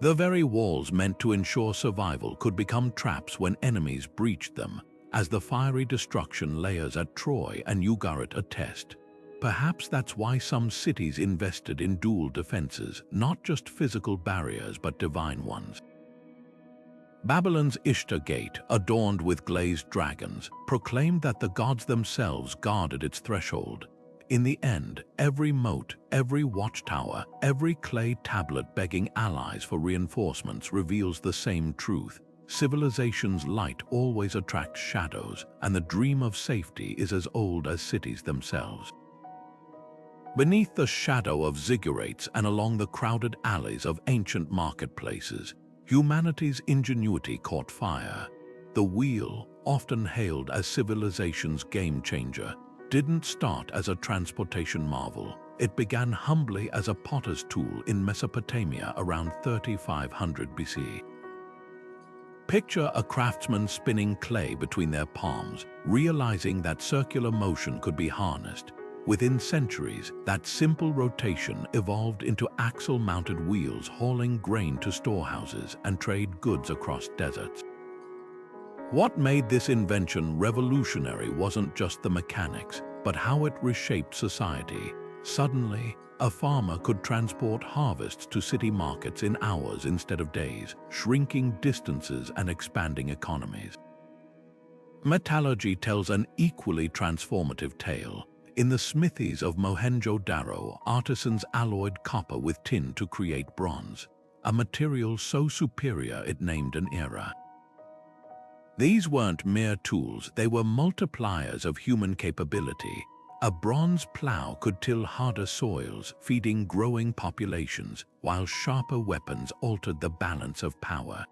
The very walls meant to ensure survival could become traps when enemies breached them, as the fiery destruction layers at Troy and Ugarit attest. Perhaps that's why some cities invested in dual defenses, not just physical barriers but divine ones. Babylon's Ishtar Gate, adorned with glazed dragons, proclaimed that the gods themselves guarded its threshold. In the end, every moat, every watchtower, every clay tablet begging allies for reinforcements reveals the same truth. Civilization's light always attracts shadows, and the dream of safety is as old as cities themselves. Beneath the shadow of ziggurats and along the crowded alleys of ancient marketplaces, humanity's ingenuity caught fire. The wheel, often hailed as civilization's game-changer, didn't start as a transportation marvel. It began humbly as a potter's tool in Mesopotamia around 3500 BC. Picture a craftsman spinning clay between their palms, realizing that circular motion could be harnessed. Within centuries, that simple rotation evolved into axle-mounted wheels hauling grain to storehouses and trade goods across deserts. What made this invention revolutionary wasn't just the mechanics, but how it reshaped society. Suddenly, a farmer could transport harvests to city markets in hours instead of days, shrinking distances and expanding economies. Metallurgy tells an equally transformative tale. In the smithies of Mohenjo-Daro, artisans alloyed copper with tin to create bronze, a material so superior it named an era. These weren't mere tools, they were multipliers of human capability. A bronze plow could till harder soils, feeding growing populations, while sharper weapons altered the balance of power.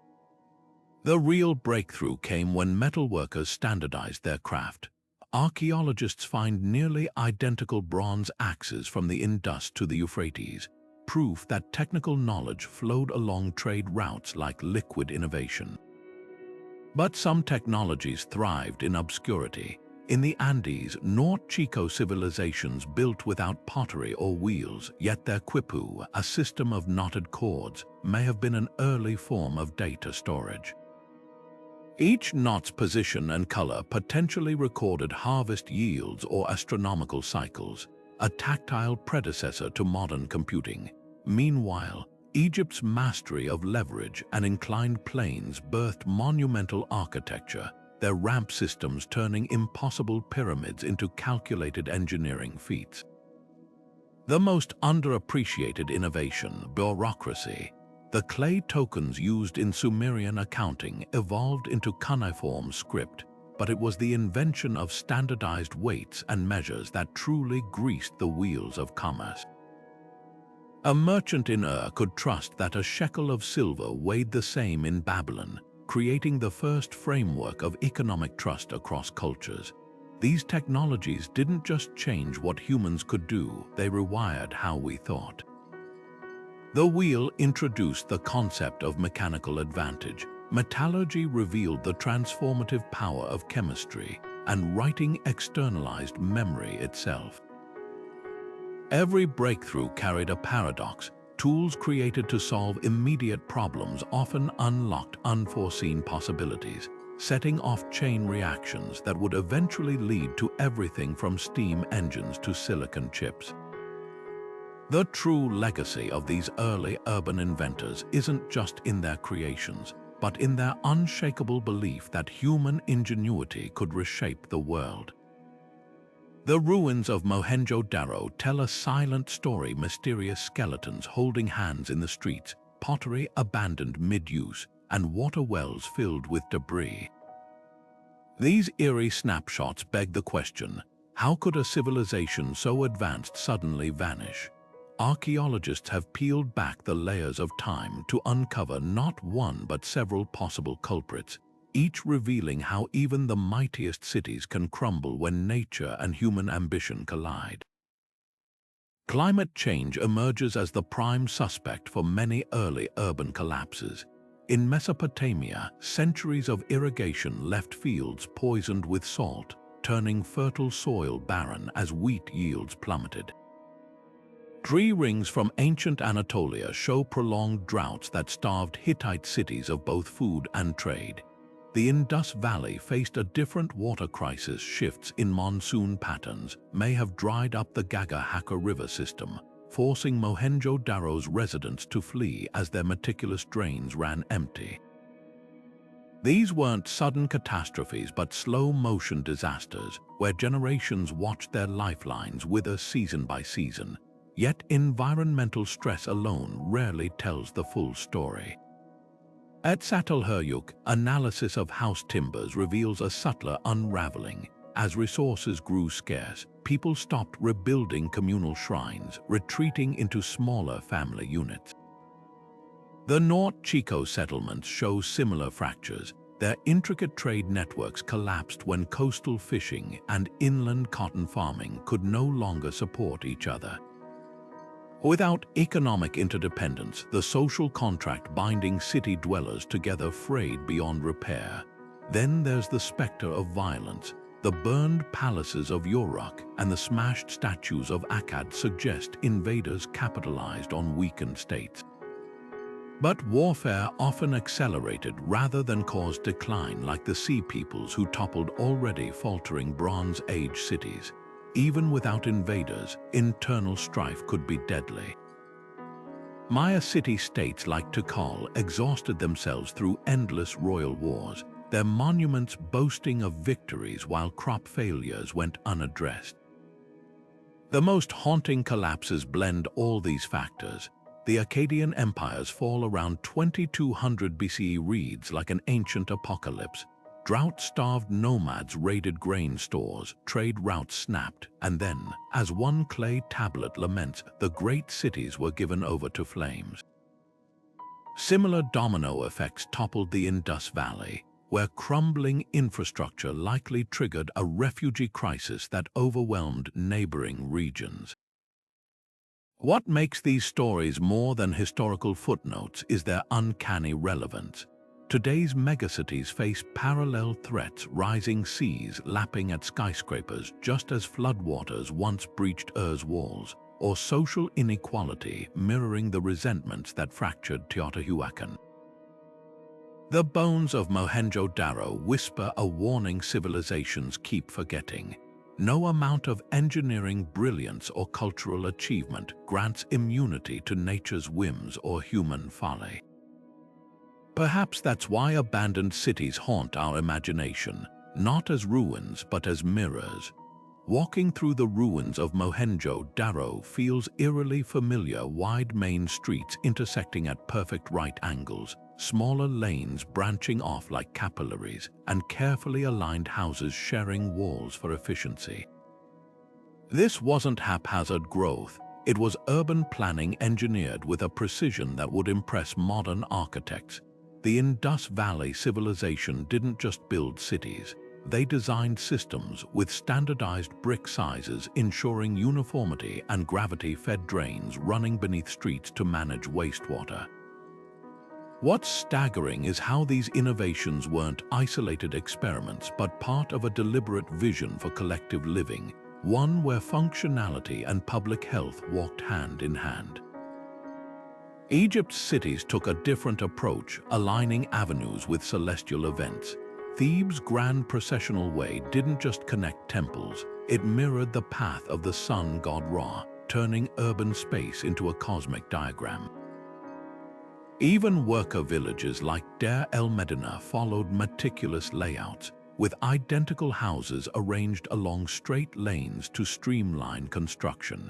The real breakthrough came when metalworkers standardized their craft. Archaeologists find nearly identical bronze axes from the Indus to the Euphrates, proof that technical knowledge flowed along trade routes like liquid innovation. But some technologies thrived in obscurity. In the Andes, Norte Chico civilizations built without pottery or wheels, yet their quipu, a system of knotted cords, may have been an early form of data storage. Each knot's position and color potentially recorded harvest yields or astronomical cycles, a tactile predecessor to modern computing. Meanwhile, Egypt's mastery of leverage and inclined planes birthed monumental architecture, their ramp systems turning impossible pyramids into calculated engineering feats. The most underappreciated innovation, bureaucracy. The clay tokens used in Sumerian accounting evolved into cuneiform script, but it was the invention of standardized weights and measures that truly greased the wheels of commerce. A merchant in Ur could trust that a shekel of silver weighed the same in Babylon, creating the first framework of economic trust across cultures. These technologies didn't just change what humans could do, they rewired how we thought. The wheel introduced the concept of mechanical advantage. Metallurgy revealed the transformative power of chemistry, and writing externalized memory itself. Every breakthrough carried a paradox. Tools created to solve immediate problems often unlocked unforeseen possibilities, setting off chain reactions that would eventually lead to everything from steam engines to silicon chips. The true legacy of these early urban inventors isn't just in their creations, but in their unshakable belief that human ingenuity could reshape the world. The ruins of Mohenjo-Daro tell a silent story: mysterious skeletons holding hands in the streets, pottery abandoned mid-use, and water wells filled with debris. These eerie snapshots beg the question, how could a civilization so advanced suddenly vanish? Archaeologists have peeled back the layers of time to uncover not one but several possible culprits, each revealing how even the mightiest cities can crumble when nature and human ambition collide. Climate change emerges as the prime suspect for many early urban collapses. In Mesopotamia, centuries of irrigation left fields poisoned with salt, turning fertile soil barren as wheat yields plummeted. Tree rings from ancient Anatolia show prolonged droughts that starved Hittite cities of both food and trade. The Indus Valley faced a different water crisis. Shifts in monsoon patterns may have dried up the Gaga-Haka river system, forcing Mohenjo-Daro's residents to flee as their meticulous drains ran empty. These weren't sudden catastrophes but slow-motion disasters where generations watched their lifelines wither season by season. Yet environmental stress alone rarely tells the full story. At Satal, Hüyük, analysis of house timbers reveals a subtler unraveling. As resources grew scarce, people stopped rebuilding communal shrines, retreating into smaller family units. The Norte Chico settlements show similar fractures. Their intricate trade networks collapsed when coastal fishing and inland cotton farming could no longer support each other. Without economic interdependence, the social contract binding city dwellers together frayed beyond repair. Then there's the specter of violence. The burned palaces of Hüyük and the smashed statues of Akkad suggest invaders capitalized on weakened states. But warfare often accelerated rather than caused decline, like the Sea Peoples who toppled already faltering Bronze Age cities. Even without invaders, internal strife could be deadly. Maya city-states like Tikal exhausted themselves through endless royal wars, their monuments boasting of victories while crop failures went unaddressed. The most haunting collapses blend all these factors. The Akkadian Empire's fall around 2200 BCE reads like an ancient apocalypse. Drought-starved nomads raided grain stores, trade routes snapped, and then, as one clay tablet laments, the great cities were given over to flames. Similar domino effects toppled the Indus Valley, where crumbling infrastructure likely triggered a refugee crisis that overwhelmed neighboring regions. What makes these stories more than historical footnotes is their uncanny relevance. Today's megacities face parallel threats: rising seas lapping at skyscrapers just as floodwaters once breached Ur's walls, or social inequality mirroring the resentments that fractured Teotihuacan. The bones of Mohenjo-Daro whisper a warning civilizations keep forgetting. No amount of engineering brilliance or cultural achievement grants immunity to nature's whims or human folly. Perhaps that's why abandoned cities haunt our imagination, not as ruins but as mirrors. Walking through the ruins of Mohenjo-Daro feels eerily familiar: wide main streets intersecting at perfect right angles, smaller lanes branching off like capillaries, and carefully aligned houses sharing walls for efficiency. This wasn't haphazard growth, it was urban planning engineered with a precision that would impress modern architects. The Indus Valley civilization didn't just build cities, they designed systems with standardized brick sizes ensuring uniformity and gravity-fed drains running beneath streets to manage wastewater. What's staggering is how these innovations weren't isolated experiments but part of a deliberate vision for collective living, one where functionality and public health walked hand in hand. Egypt's cities took a different approach, aligning avenues with celestial events. Thebes' grand processional way didn't just connect temples, it mirrored the path of the sun god Ra, turning urban space into a cosmic diagram. Even worker villages like Deir el-Medina followed meticulous layouts, with identical houses arranged along straight lanes to streamline construction.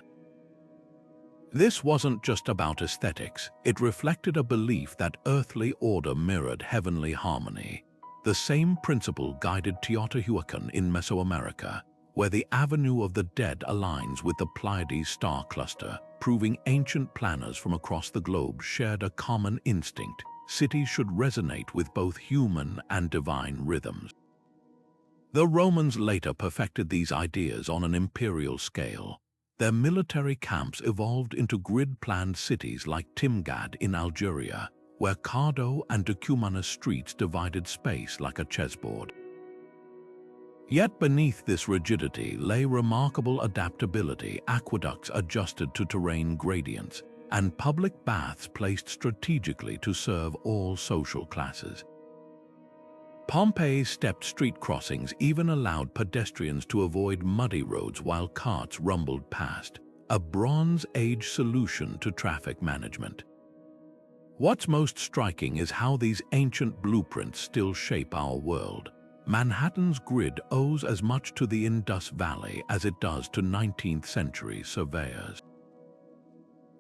This wasn't just about aesthetics, it reflected a belief that earthly order mirrored heavenly harmony. The same principle guided Teotihuacan in Mesoamerica, where the Avenue of the Dead aligns with the Pleiades star cluster, proving ancient planners from across the globe shared a common instinct: cities should resonate with both human and divine rhythms. The Romans later perfected these ideas on an imperial scale. Their military camps evolved into grid-planned cities like Timgad in Algeria, where Cardo and Decumanus streets divided space like a chessboard. Yet beneath this rigidity lay remarkable adaptability: aqueducts adjusted to terrain gradients, and public baths placed strategically to serve all social classes. Pompeii's stepped street crossings even allowed pedestrians to avoid muddy roads while carts rumbled past, a Bronze Age solution to traffic management. What's most striking is how these ancient blueprints still shape our world. Manhattan's grid owes as much to the Indus Valley as it does to 19th-century surveyors.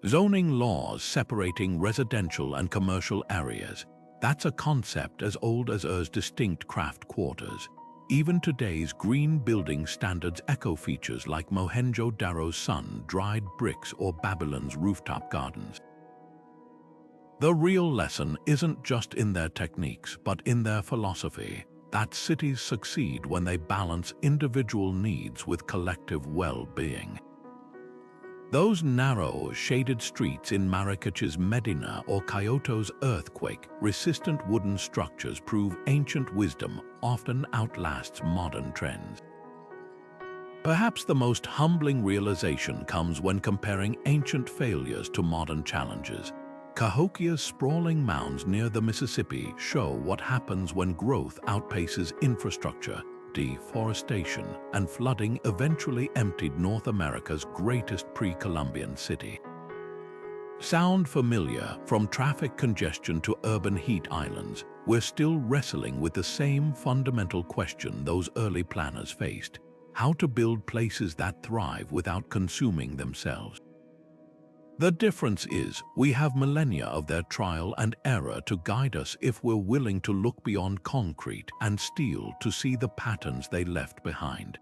Zoning laws separating residential and commercial areas, that's a concept as old as Ur's distinct craft quarters. Even today's green building standards echo features like Mohenjo-Daro's sun-dried bricks or Babylon's rooftop gardens. The real lesson isn't just in their techniques, but in their philosophy, that cities succeed when they balance individual needs with collective well-being. Those narrow, shaded streets in Marrakech's Medina or Kyoto's earthquake-resistant wooden structures prove ancient wisdom often outlasts modern trends. Perhaps the most humbling realization comes when comparing ancient failures to modern challenges. Cahokia's sprawling mounds near the Mississippi show what happens when growth outpaces infrastructure. Deforestation and flooding eventually emptied North America's greatest pre-Columbian city. Sound familiar? From traffic congestion to urban heat islands, we're still wrestling with the same fundamental question those early planners faced: how to build places that thrive without consuming themselves. The difference is we have millennia of their trial and error to guide us if we're willing to look beyond concrete and steel to see the patterns they left behind.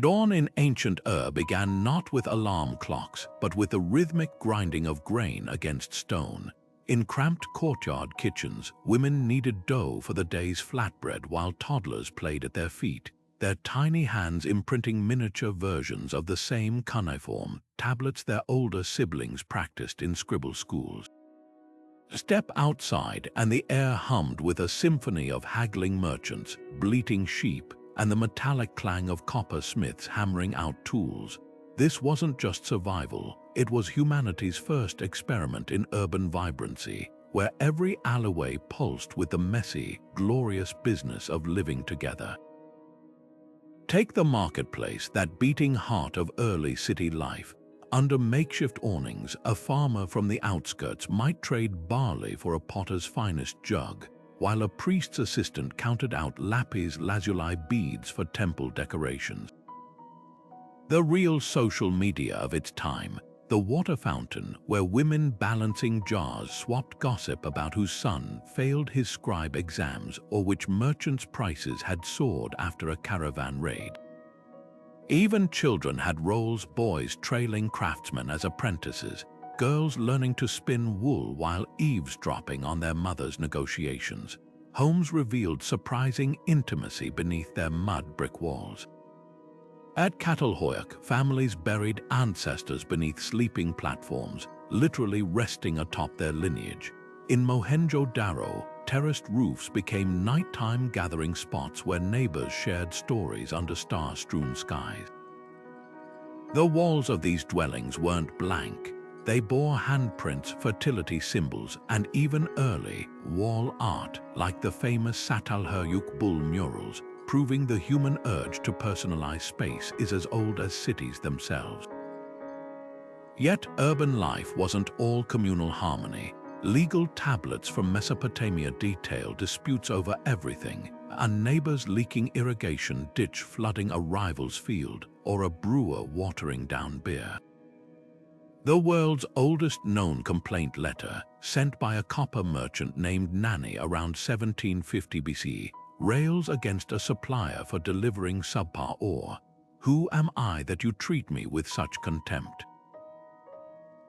Dawn in ancient Ur began not with alarm clocks, but with the rhythmic grinding of grain against stone. In cramped courtyard kitchens, women kneaded dough for the day's flatbread while toddlers played at their feet, their tiny hands imprinting miniature versions of the same cuneiform tablets their older siblings practiced in scribble schools. Step outside and the air hummed with a symphony of haggling merchants, bleating sheep, and the metallic clang of coppersmiths hammering out tools. This wasn't just survival, it was humanity's first experiment in urban vibrancy, where every alleyway pulsed with the messy, glorious business of living together. Take the marketplace, that beating heart of early city life. Under makeshift awnings, a farmer from the outskirts might trade barley for a potter's finest jug, while a priest's assistant counted out lapis lazuli beads for temple decorations. The real social media of its time, the water fountain where women balancing jars swapped gossip about whose son failed his scribe exams or which merchant's prices had soared after a caravan raid. Even children had roles, boys trailing craftsmen as apprentices, girls learning to spin wool while eavesdropping on their mother's negotiations. Homes revealed surprising intimacy beneath their mud brick walls. At Hüyük, families buried ancestors beneath sleeping platforms, literally resting atop their lineage. In Mohenjo-Daro, terraced roofs became nighttime gathering spots where neighbors shared stories under star-strewn skies. The walls of these dwellings weren't blank. They bore handprints, fertility symbols, and even early wall art like the famous Satal Hüyük bull murals, proving the human urge to personalize space is as old as cities themselves. Yet urban life wasn't all communal harmony. Legal tablets from Mesopotamia detail disputes over everything, a neighbor's leaking irrigation ditch flooding a rival's field, or a brewer watering down beer. The world's oldest known complaint letter, sent by a copper merchant named Nani around 1750 BC, rails against a supplier for delivering subpar ore. "Who am I that you treat me with such contempt?"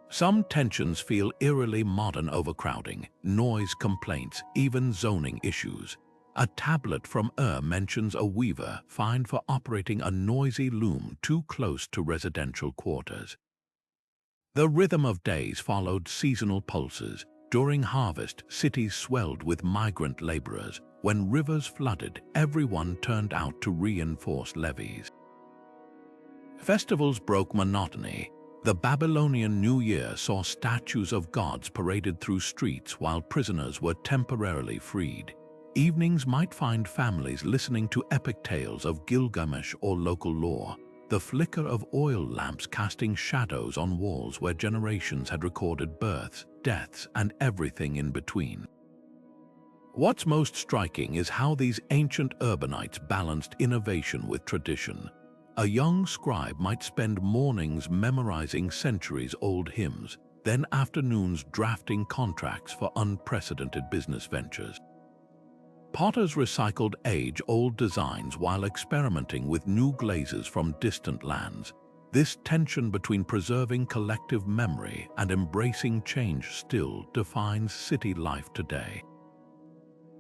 Some tensions feel eerily modern: overcrowding, noise complaints, even zoning issues. A tablet from Ur mentions a weaver fined for operating a noisy loom too close to residential quarters. The rhythm of days followed seasonal pulses. During harvest, cities swelled with migrant laborers. When rivers flooded, everyone turned out to reinforce levees. Festivals broke monotony. The Babylonian New Year saw statues of gods paraded through streets while prisoners were temporarily freed. Evenings might find families listening to epic tales of Gilgamesh or local lore, the flicker of oil lamps casting shadows on walls where generations had recorded births, deaths, and everything in between. What's most striking is how these ancient urbanites balanced innovation with tradition. A young scribe might spend mornings memorizing centuries-old hymns, then afternoons drafting contracts for unprecedented business ventures. Potters recycled age-old designs while experimenting with new glazes from distant lands. This tension between preserving collective memory and embracing change still defines city life today.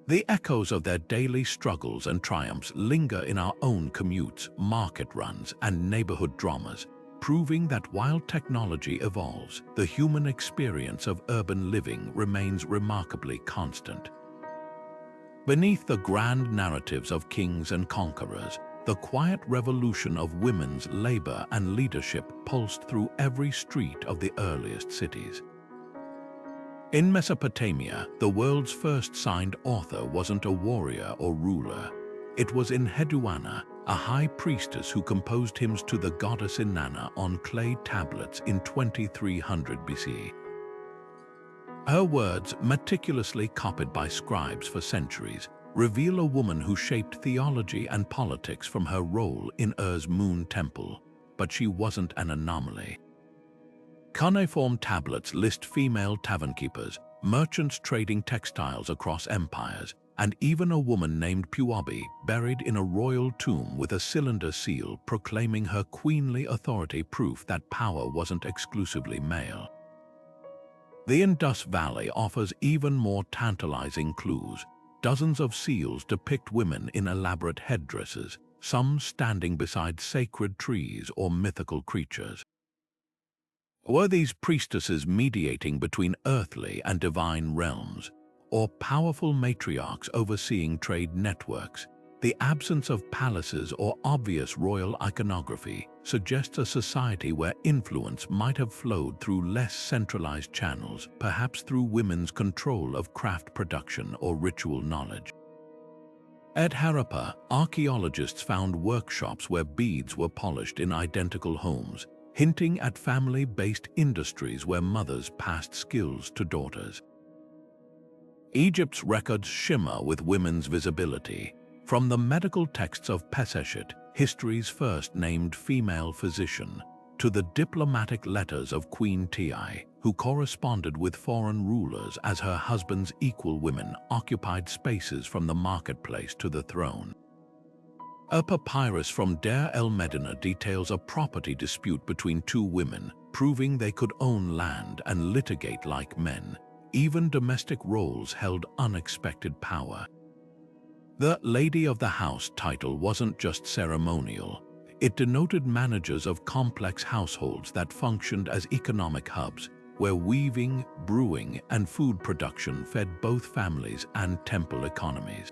The echoes of their daily struggles and triumphs linger in our own commutes, market runs, and neighborhood dramas, proving that while technology evolves, the human experience of urban living remains remarkably constant. Beneath the grand narratives of kings and conquerors, the quiet revolution of women's labor and leadership pulsed through every street of the earliest cities. In Mesopotamia, the world's first signed author wasn't a warrior or ruler. It was Enheduanna, a high priestess who composed hymns to the goddess Inanna on clay tablets in 2300 BC. Her words, meticulously copied by scribes for centuries, reveal a woman who shaped theology and politics from her role in Ur's moon temple. But she wasn't an anomaly. Cuneiform tablets list female tavern keepers, merchants trading textiles across empires, and even a woman named Puabi buried in a royal tomb with a cylinder seal proclaiming her queenly authority, proof that power wasn't exclusively male. The Indus Valley offers even more tantalizing clues. Dozens of seals depict women in elaborate headdresses, some standing beside sacred trees or mythical creatures. Were these priestesses mediating between earthly and divine realms, or powerful matriarchs overseeing trade networks? The absence of palaces or obvious royal iconography suggests a society where influence might have flowed through less centralized channels, perhaps through women's control of craft production or ritual knowledge. At Harappa, archaeologists found workshops where beads were polished in identical homes, hinting at family-based industries where mothers passed skills to daughters. Egypt's records shimmer with women's visibility. From the medical texts of Peseshet, history's first named female physician, to the diplomatic letters of Queen Tiye, who corresponded with foreign rulers as her husband's equal women occupied spaces from the marketplace to the throne. A papyrus from Deir el-Medina details a property dispute between two women, proving they could own land and litigate like men. Even domestic roles held unexpected power. The Lady of the House title wasn't just ceremonial. It denoted managers of complex households that functioned as economic hubs, where weaving, brewing, and food production fed both families and temple economies.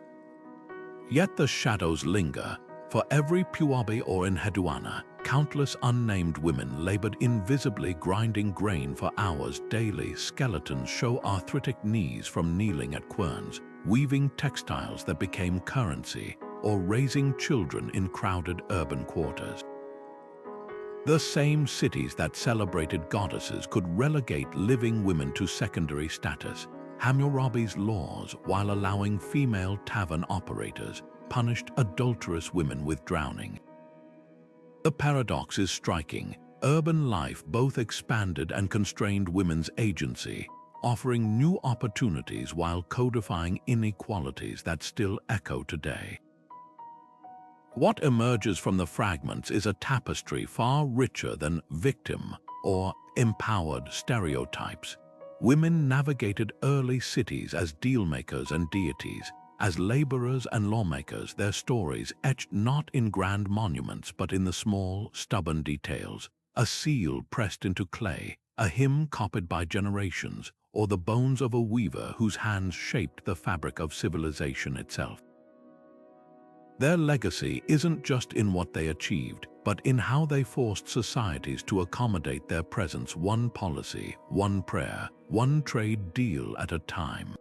Yet the shadows linger. For every Puabi or Enheduanna, countless unnamed women labored invisibly, grinding grain for hours daily. Skeletons show arthritic knees from kneeling at querns, weaving textiles that became currency, or raising children in crowded urban quarters. The same cities that celebrated goddesses could relegate living women to secondary status. Hammurabi's laws, while allowing female tavern operators, punished adulterous women with drowning. The paradox is striking. Urban life both expanded and constrained women's agency, offering new opportunities while codifying inequalities that still echo today. What emerges from the fragments is a tapestry far richer than victim or empowered stereotypes. Women navigated early cities as dealmakers and deities. As laborers and lawmakers, their stories etched not in grand monuments but in the small, stubborn details. A seal pressed into clay, a hymn copied by generations, or the bones of a weaver whose hands shaped the fabric of civilization itself. Their legacy isn't just in what they achieved, but in how they forced societies to accommodate their presence, one policy, one prayer, one trade deal at a time.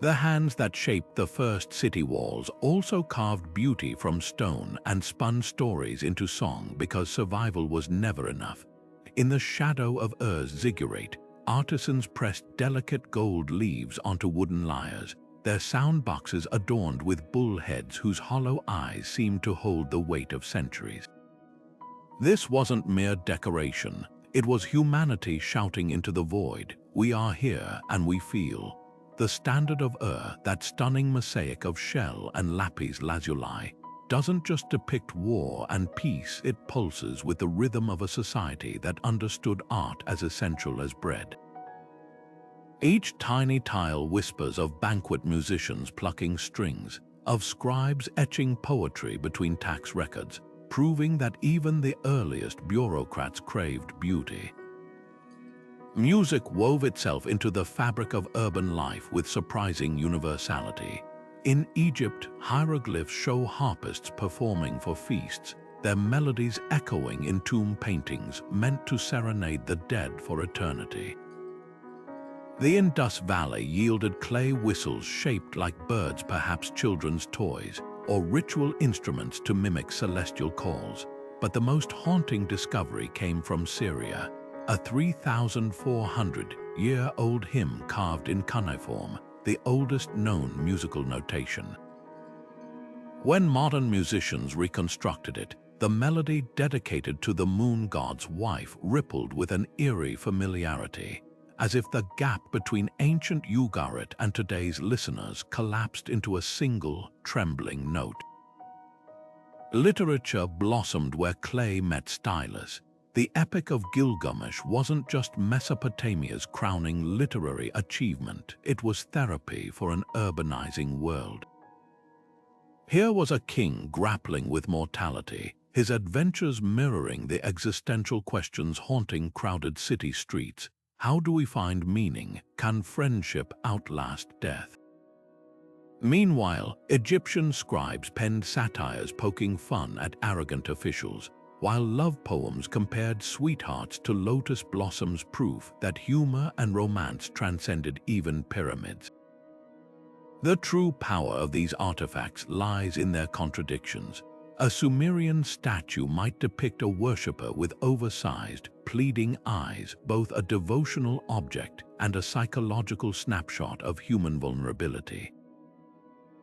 The hands that shaped the first city walls also carved beauty from stone and spun stories into song because survival was never enough. In the shadow of Ur's ziggurat, artisans pressed delicate gold leaves onto wooden lyres, their sound boxes adorned with bull heads whose hollow eyes seemed to hold the weight of centuries. This wasn't mere decoration, it was humanity shouting into the void, "We are here and we feel." The standard of that stunning mosaic of shell and lapis lazuli, doesn't just depict war and peace, it pulses with the rhythm of a society that understood art as essential as bread. Each tiny tile whispers of banquet musicians plucking strings, of scribes etching poetry between tax records, proving that even the earliest bureaucrats craved beauty. Music wove itself into the fabric of urban life with surprising universality. In Egypt, hieroglyphs show harpists performing for feasts, their melodies echoing in tomb paintings meant to serenade the dead for eternity. The Indus Valley yielded clay whistles shaped like birds, perhaps children's toys, or ritual instruments to mimic celestial calls. But the most haunting discovery came from Syria, a 3,400-year-old hymn carved in cuneiform, the oldest known musical notation. When modern musicians reconstructed it, the melody dedicated to the moon god's wife rippled with an eerie familiarity, as if the gap between ancient Ugarit and today's listeners collapsed into a single, trembling note. Literature blossomed where clay met stylus. The Epic of Gilgamesh wasn't just Mesopotamia's crowning literary achievement, it was therapy for an urbanizing world. Here was a king grappling with mortality, his adventures mirroring the existential questions haunting crowded city streets. How do we find meaning? Can friendship outlast death? Meanwhile, Egyptian scribes penned satires poking fun at arrogant officials, while love poems compared sweethearts to lotus blossoms, proof that humor and romance transcended even pyramids. The true power of these artifacts lies in their contradictions. A Sumerian statue might depict a worshipper with oversized, pleading eyes, both a devotional object and a psychological snapshot of human vulnerability.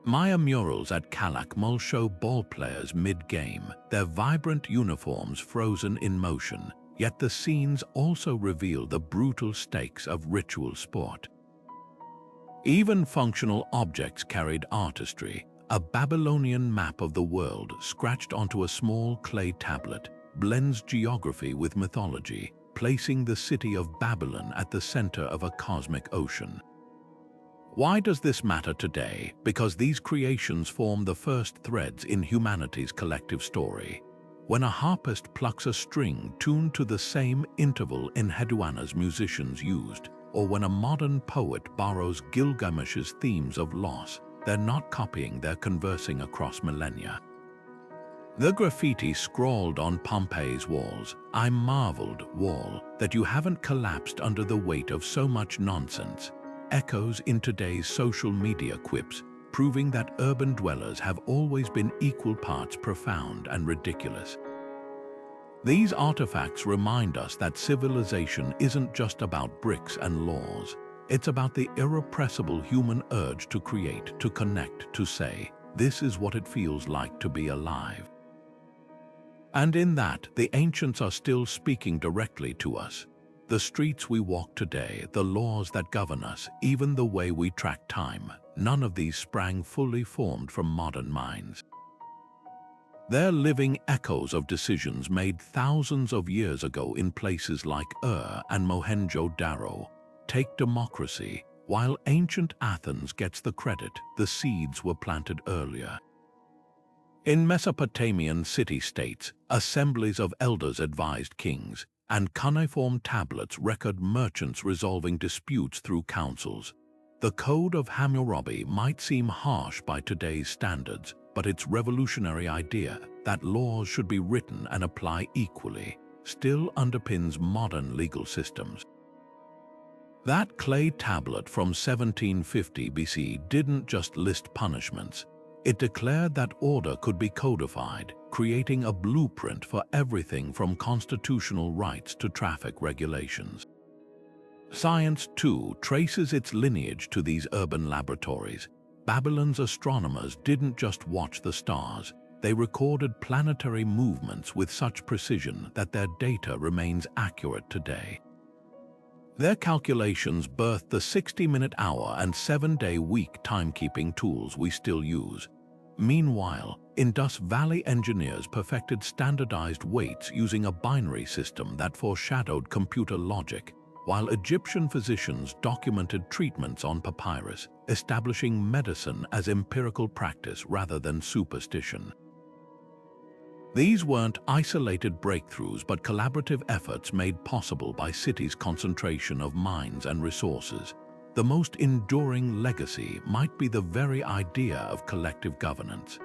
Maya murals at Calakmul show ballplayers mid-game, their vibrant uniforms frozen in motion, yet the scenes also reveal the brutal stakes of ritual sport. Even functional objects carried artistry. A Babylonian map of the world scratched onto a small clay tablet blends geography with mythology, placing the city of Babylon at the center of a cosmic ocean. Why does this matter today? Because these creations form the first threads in humanity's collective story. When a harpist plucks a string tuned to the same interval Enheduanna's musicians used, or when a modern poet borrows Gilgamesh's themes of loss, they're not copying, they're conversing across millennia. The graffiti scrawled on Pompeii's walls, "I marveled, wall, that you haven't collapsed under the weight of so much nonsense," echoes in today's social media quips, proving that urban dwellers have always been equal parts profound and ridiculous. These artifacts remind us that civilization isn't just about bricks and laws. It's about the irrepressible human urge to create, to connect, to say, "This is what it feels like to be alive." And in that, the ancients are still speaking directly to us. The streets we walk today, the laws that govern us, even the way we track time, none of these sprang fully formed from modern minds. They're living echoes of decisions made thousands of years ago in places like and Mohenjo-Daro. Take democracy. While ancient Athens gets the credit, the seeds were planted earlier. In Mesopotamian city-states, assemblies of elders advised kings, and cuneiform tablets record merchants resolving disputes through councils. The Code of Hammurabi might seem harsh by today's standards, but its revolutionary idea that laws should be written and apply equally still underpins modern legal systems. That clay tablet from 1750 BC didn't just list punishments. It declared that order could be codified, creating a blueprint for everything from constitutional rights to traffic regulations. Science, too, traces its lineage to these urban laboratories. Babylon's astronomers didn't just watch the stars. They recorded planetary movements with such precision that their data remains accurate today. Their calculations birthed the 60-minute hour and 7-day week timekeeping tools we still use. Meanwhile, Indus Valley engineers perfected standardized weights using a binary system that foreshadowed computer logic, while Egyptian physicians documented treatments on papyrus, establishing medicine as empirical practice rather than superstition. These weren't isolated breakthroughs but collaborative efforts made possible by cities' concentration of minds and resources. The most enduring legacy might be the very idea of collective governance.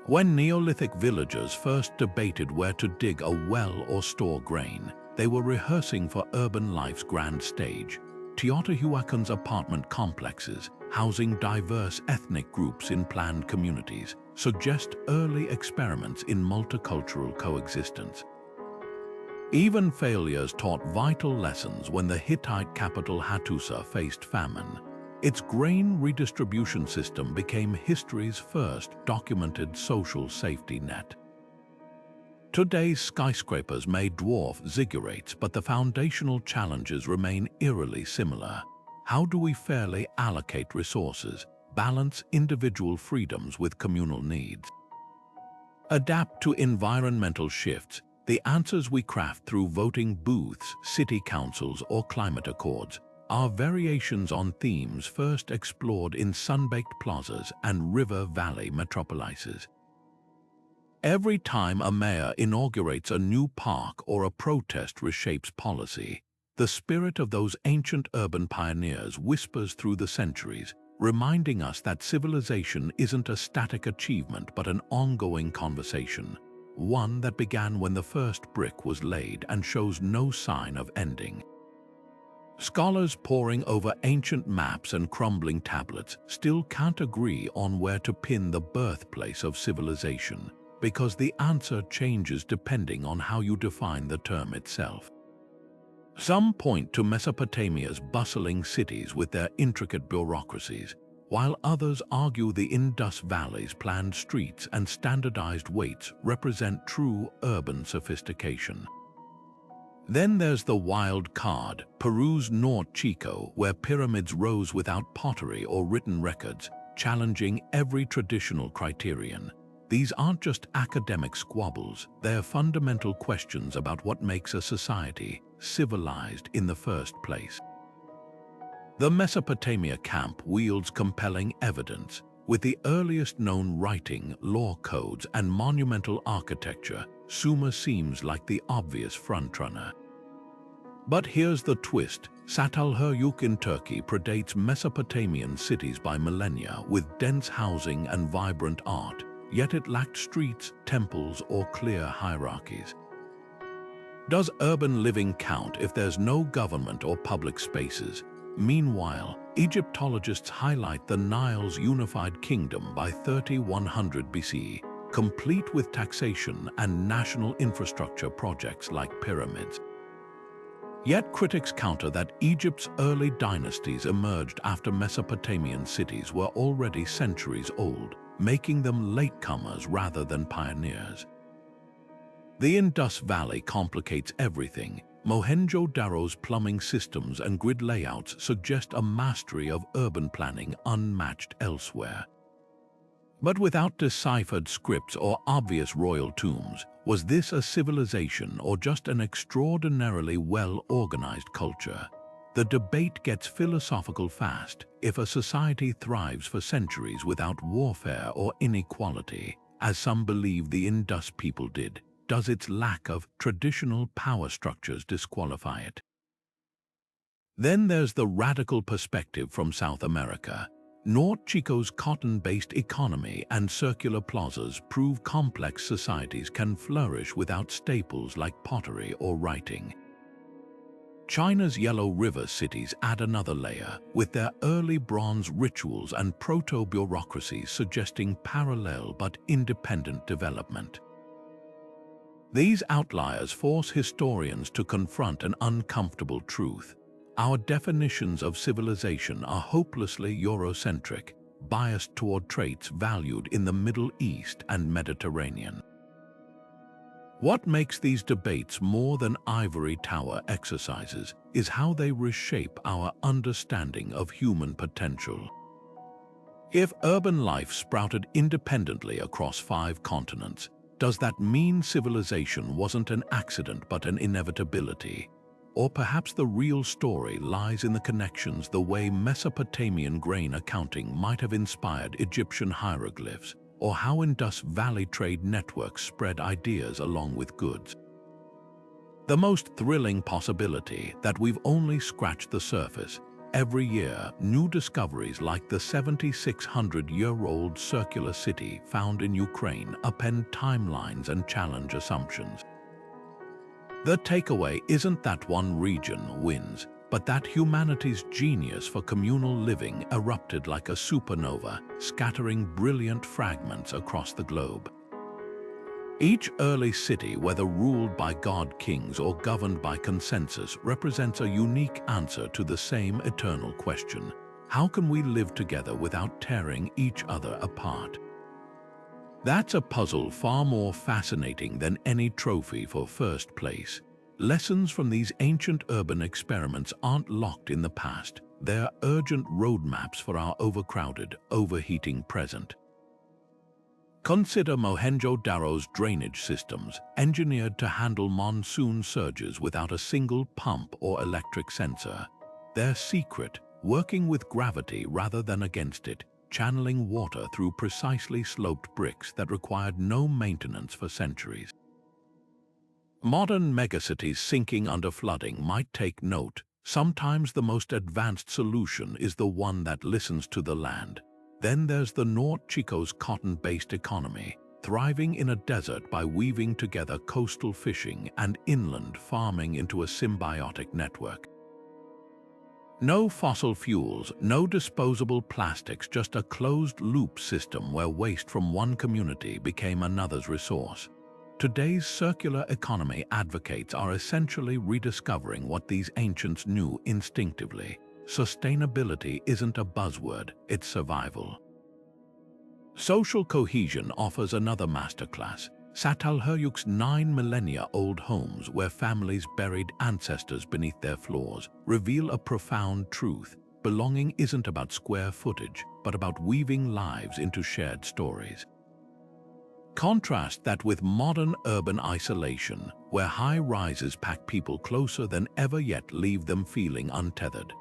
When Neolithic villagers first debated where to dig a well or store grain, they were rehearsing for urban life's grand stage. Teotihuacan's apartment complexes, housing diverse ethnic groups in planned communities, suggest early experiments in multicultural coexistence. Even failures taught vital lessons when the Hittite capital Hattusa faced famine. Its grain redistribution system became history's first documented social safety net. Today's skyscrapers may dwarf ziggurats, but the foundational challenges remain eerily similar. How do we fairly allocate resources, balance individual freedoms with communal needs? Adapt to environmental shifts, the answers we craft through voting booths, city councils, or climate accords are variations on themes first explored in sun-baked plazas and river valley metropolises. Every time a mayor inaugurates a new park or a protest reshapes policy, the spirit of those ancient urban pioneers whispers through the centuries, reminding us that civilization isn't a static achievement but an ongoing conversation, one that began when the first brick was laid and shows no sign of ending. Scholars poring over ancient maps and crumbling tablets still can't agree on where to pin the birthplace of civilization, because the answer changes depending on how you define the term itself. Some point to Mesopotamia's bustling cities with their intricate bureaucracies, while others argue the Indus Valley's planned streets and standardized weights represent true urban sophistication. Then there's the wild card, Peru's Norte Chico, where pyramids rose without pottery or written records, challenging every traditional criterion. These aren't just academic squabbles, they're fundamental questions about what makes a society civilized in the first place. The Mesopotamia camp wields compelling evidence. With the earliest known writing, law codes, and monumental architecture, Sumer seems like the obvious frontrunner. But here's the twist. Satal Hüyük in Turkey predates Mesopotamian cities by millennia with dense housing and vibrant art, yet it lacked streets, temples, or clear hierarchies. Does urban living count if there's no government or public spaces? Meanwhile, Egyptologists highlight the Nile's unified kingdom by 3100 BC, complete with taxation and national infrastructure projects like pyramids. Yet critics counter that Egypt's early dynasties emerged after Mesopotamian cities were already centuries old, making them latecomers rather than pioneers. The Indus Valley complicates everything. Mohenjo-Daro's plumbing systems and grid layouts suggest a mastery of urban planning unmatched elsewhere. But without deciphered scripts or obvious royal tombs, was this a civilization or just an extraordinarily well-organized culture? The debate gets philosophical fast. If a society thrives for centuries without warfare or inequality, as some believe the Indus people did, does its lack of traditional power structures disqualify it? Then there's the radical perspective from South America. Norte Chico's cotton-based economy and circular plazas prove complex societies can flourish without staples like pottery or writing. China's Yellow River cities add another layer, with their early bronze rituals and proto-bureaucracies suggesting parallel but independent development. These outliers force historians to confront an uncomfortable truth. Our definitions of civilization are hopelessly Eurocentric, biased toward traits valued in the Middle East and Mediterranean. What makes these debates more than ivory tower exercises is how they reshape our understanding of human potential. If urban life sprouted independently across 5 continents, does that mean civilization wasn't an accident but an inevitability? Or perhaps the real story lies in the connections, the way Mesopotamian grain accounting might have inspired Egyptian hieroglyphs, or how Indus Valley trade networks spread ideas along with goods. The most thrilling possibility that we've only scratched the surface. Every year, new discoveries like the 7,600-year-old circular city found in Ukraine upend timelines and challenge assumptions. The takeaway isn't that one region wins, but that humanity's genius for communal living erupted like a supernova, scattering brilliant fragments across the globe. Each early city, whether ruled by god-kings or governed by consensus, represents a unique answer to the same eternal question: how can we live together without tearing each other apart? That's a puzzle far more fascinating than any trophy for first place. Lessons from these ancient urban experiments aren't locked in the past. They're urgent roadmaps for our overcrowded, overheating present. Consider Mohenjo-Daro's drainage systems, engineered to handle monsoon surges without a single pump or electric sensor. Their secret, working with gravity rather than against it, channeling water through precisely sloped bricks that required no maintenance for centuries. Modern megacities sinking under flooding might take note. Sometimes the most advanced solution is the one that listens to the land. Then there's the Norte Chico's cotton-based economy, thriving in a desert by weaving together coastal fishing and inland farming into a symbiotic network. No fossil fuels, no disposable plastics, just a closed-loop system where waste from one community became another's resource. Today's circular economy advocates are essentially rediscovering what these ancients knew instinctively. Sustainability isn't a buzzword, it's survival. Social cohesion offers another masterclass. Satal Hüyük's 9 millennia-old homes, where families buried ancestors beneath their floors, reveal a profound truth. Belonging isn't about square footage, but about weaving lives into shared stories. Contrast that with modern urban isolation, where high-rises pack people closer than ever yet leave them feeling untethered.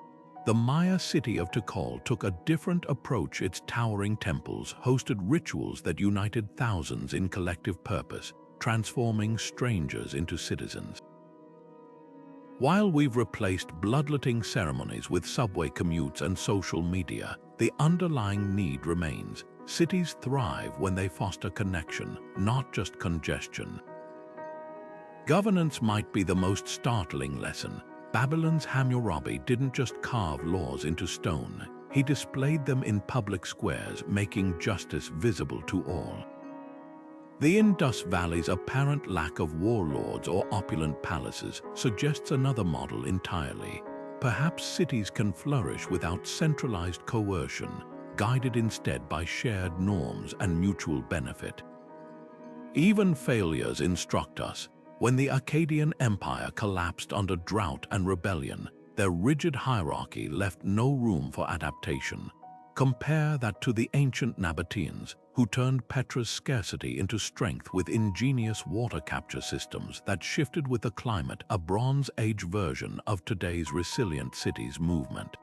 The Maya city of Tikal took a different approach. Its towering temples hosted rituals that united thousands in collective purpose, transforming strangers into citizens. While we've replaced bloodletting ceremonies with subway commutes and social media, the underlying need remains. Cities thrive when they foster connection, not just congestion. Governance might be the most startling lesson. Babylon's Hammurabi didn't just carve laws into stone, he displayed them in public squares, making justice visible to all. The Indus Valley's apparent lack of warlords or opulent palaces suggests another model entirely. Perhaps cities can flourish without centralized coercion, guided instead by shared norms and mutual benefit. Even failures instruct us. When the Akkadian Empire collapsed under drought and rebellion, their rigid hierarchy left no room for adaptation. Compare that to the ancient Nabateans, who turned Petra's scarcity into strength with ingenious water capture systems that shifted with the climate, a Bronze Age version of today's resilient cities movement.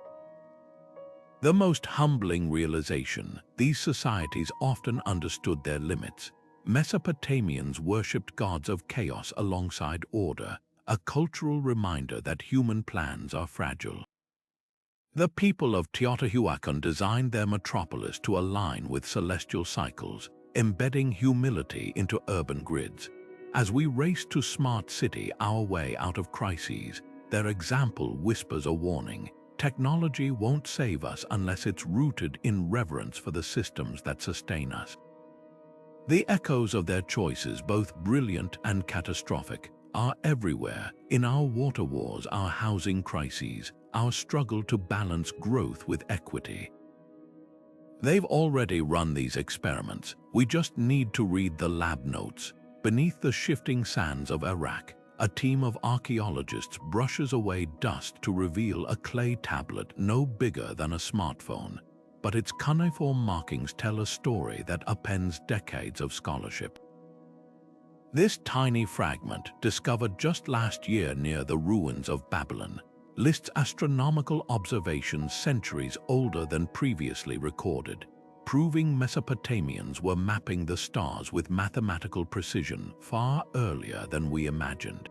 The most humbling realization: these societies often understood their limits. Mesopotamians worshipped gods of chaos alongside order, a cultural reminder that human plans are fragile. The people of Teotihuacan designed their metropolis to align with celestial cycles, embedding humility into urban grids. As we race to smart city our way out of crises, their example whispers a warning. Technology won't save us unless it's rooted in reverence for the systems that sustain us. The echoes of their choices, both brilliant and catastrophic, are everywhere: in our water wars, our housing crises, our struggle to balance growth with equity. They've already run these experiments. We just need to read the lab notes. Beneath the shifting sands of Iraq, a team of archaeologists brushes away dust to reveal a clay tablet no bigger than a smartphone. But its cuneiform markings tell a story that upends decades of scholarship. This tiny fragment, discovered just last year near the ruins of Babylon, lists astronomical observations centuries older than previously recorded, proving Mesopotamians were mapping the stars with mathematical precision far earlier than we imagined.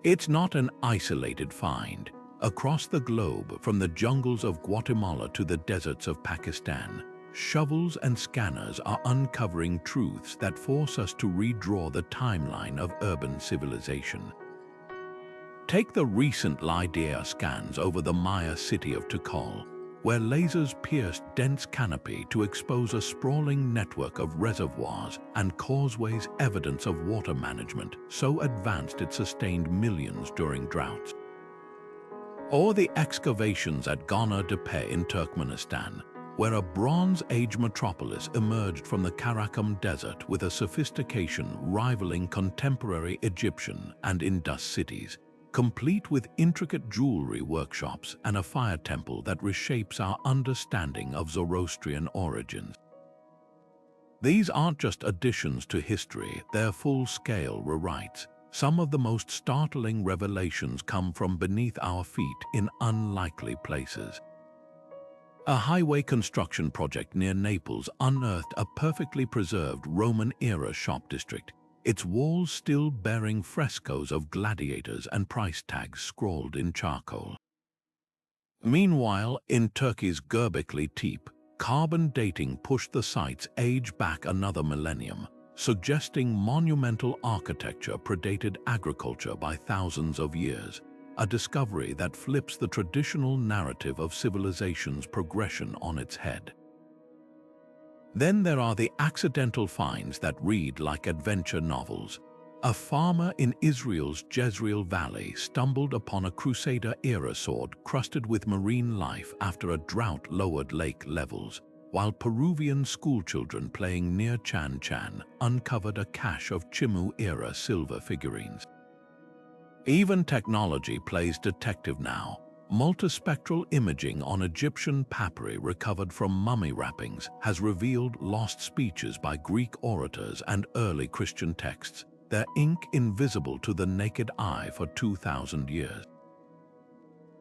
It's not an isolated find. Across the globe, from the jungles of Guatemala to the deserts of Pakistan, shovels and scanners are uncovering truths that force us to redraw the timeline of urban civilization. Take the recent LiDAR scans over the Maya city of Tikal, where lasers pierced dense canopy to expose a sprawling network of reservoirs and causeways, evidence of water management so advanced it sustained millions during droughts. Or the excavations at Ghana Tepe in Turkmenistan, where a Bronze Age metropolis emerged from the Karakum Desert with a sophistication rivaling contemporary Egyptian and Indus cities, complete with intricate jewelry workshops and a fire temple that reshapes our understanding of Zoroastrian origins. These aren't just additions to history, they're full-scale rewrites. Some of the most startling revelations come from beneath our feet in unlikely places. A highway construction project near Naples unearthed a perfectly preserved Roman-era shop district, its walls still bearing frescoes of gladiators and price tags scrawled in charcoal. Meanwhile, in Turkey's Göbekli Tepe, carbon dating pushed the site's age back another millennium, suggesting monumental architecture predated agriculture by thousands of years, a discovery that flips the traditional narrative of civilization's progression on its head. Then there are the accidental finds that read like adventure novels. A farmer in Israel's Jezreel Valley stumbled upon a Crusader-era sword crusted with marine life after a drought lowered lake levels, while Peruvian schoolchildren playing near Chan Chan uncovered a cache of Chimu-era silver figurines. Even technology plays detective now. Multispectral imaging on Egyptian papyri recovered from mummy wrappings has revealed lost speeches by Greek orators and early Christian texts, their ink invisible to the naked eye for 2,000 years.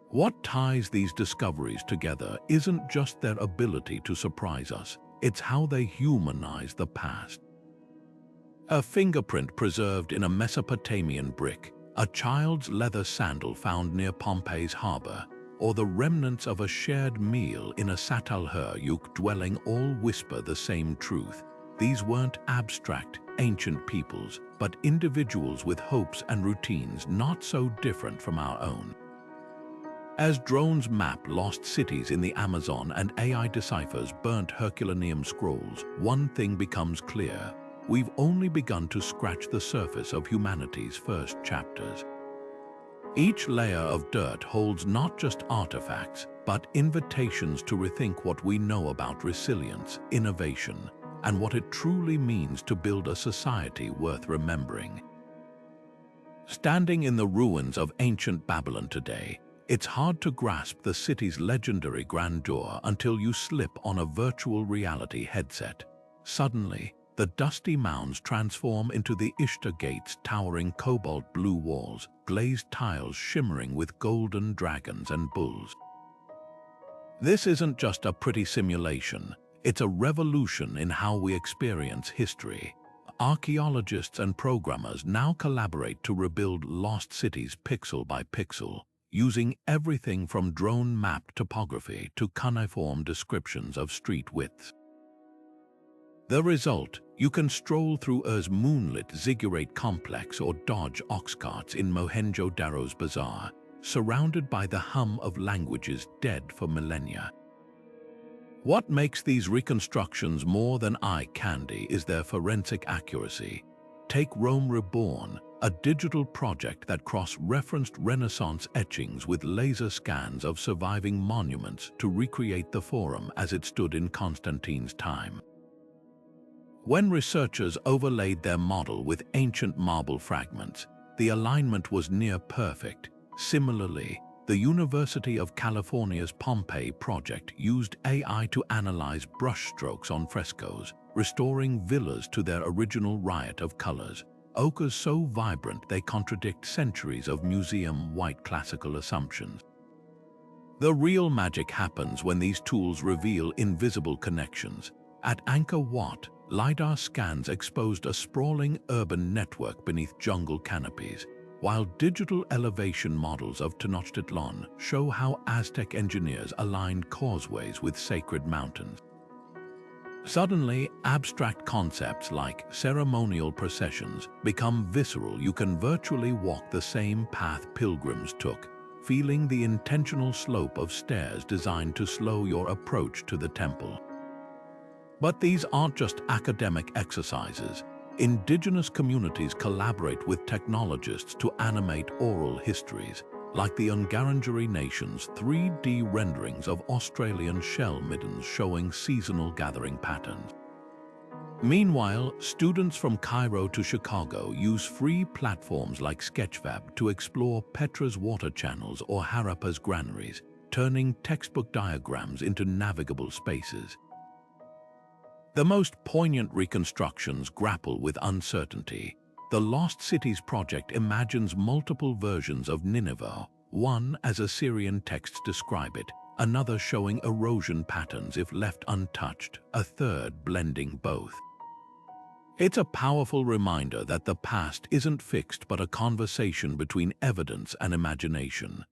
What ties these discoveries together isn't just their ability to surprise us, it's how they humanize the past. A fingerprint preserved in a Mesopotamian brick, a child's leather sandal found near Pompeii's harbor, or the remnants of a shared meal in a Satal Hüyük dwelling all whisper the same truth. These weren't abstract, ancient peoples, but individuals with hopes and routines not so different from our own. As drones map lost cities in the Amazon and AI deciphers burnt Herculaneum scrolls, one thing becomes clear. We've only begun to scratch the surface of humanity's first chapters. Each layer of dirt holds not just artifacts, but invitations to rethink what we know about resilience, innovation, and what it truly means to build a society worth remembering. Standing in the ruins of ancient Babylon today, it's hard to grasp the city's legendary grandeur until you slip on a virtual reality headset. Suddenly, the dusty mounds transform into the Ishtar Gate's towering cobalt blue walls, glazed tiles shimmering with golden dragons and bulls. This isn't just a pretty simulation, it's a revolution in how we experience history. Archaeologists and programmers now collaborate to rebuild lost cities pixel by pixel, using everything from drone map topography to cuneiform descriptions of street widths. The result, you can stroll through Ur's moonlit ziggurat complex or dodge ox carts in Mohenjo-Daro's bazaar, surrounded by the hum of languages dead for millennia. What makes these reconstructions more than eye candy is their forensic accuracy. Take Rome Reborn, a digital project that cross-referenced Renaissance etchings with laser scans of surviving monuments to recreate the Forum as it stood in Constantine's time. When researchers overlaid their model with ancient marble fragments, the alignment was near perfect. Similarly, the University of California's Pompeii project used AI to analyze brushstrokes on frescoes, restoring villas to their original riot of colors, ochres so vibrant they contradict centuries of museum-white classical assumptions. The real magic happens when these tools reveal invisible connections. At Angkor Wat, LiDAR scans exposed a sprawling urban network beneath jungle canopies, while digital elevation models of Tenochtitlan show how Aztec engineers aligned causeways with sacred mountains. Suddenly, abstract concepts like ceremonial processions become visceral. You can virtually walk the same path pilgrims took, feeling the intentional slope of stairs designed to slow your approach to the temple. But these aren't just academic exercises. Indigenous communities collaborate with technologists to animate oral histories. like the Ungarangeri Nation's 3D renderings of Australian shell middens showing seasonal gathering patterns. Meanwhile, students from Cairo to Chicago use free platforms like Sketchfab to explore Petra's water channels or Harappa's granaries, turning textbook diagrams into navigable spaces. The most poignant reconstructions grapple with uncertainty. The Lost Cities project imagines multiple versions of Nineveh, one as Assyrian texts describe it, another showing erosion patterns if left untouched, a third blending both. It's a powerful reminder that the past isn't fixed but a conversation between evidence and imagination.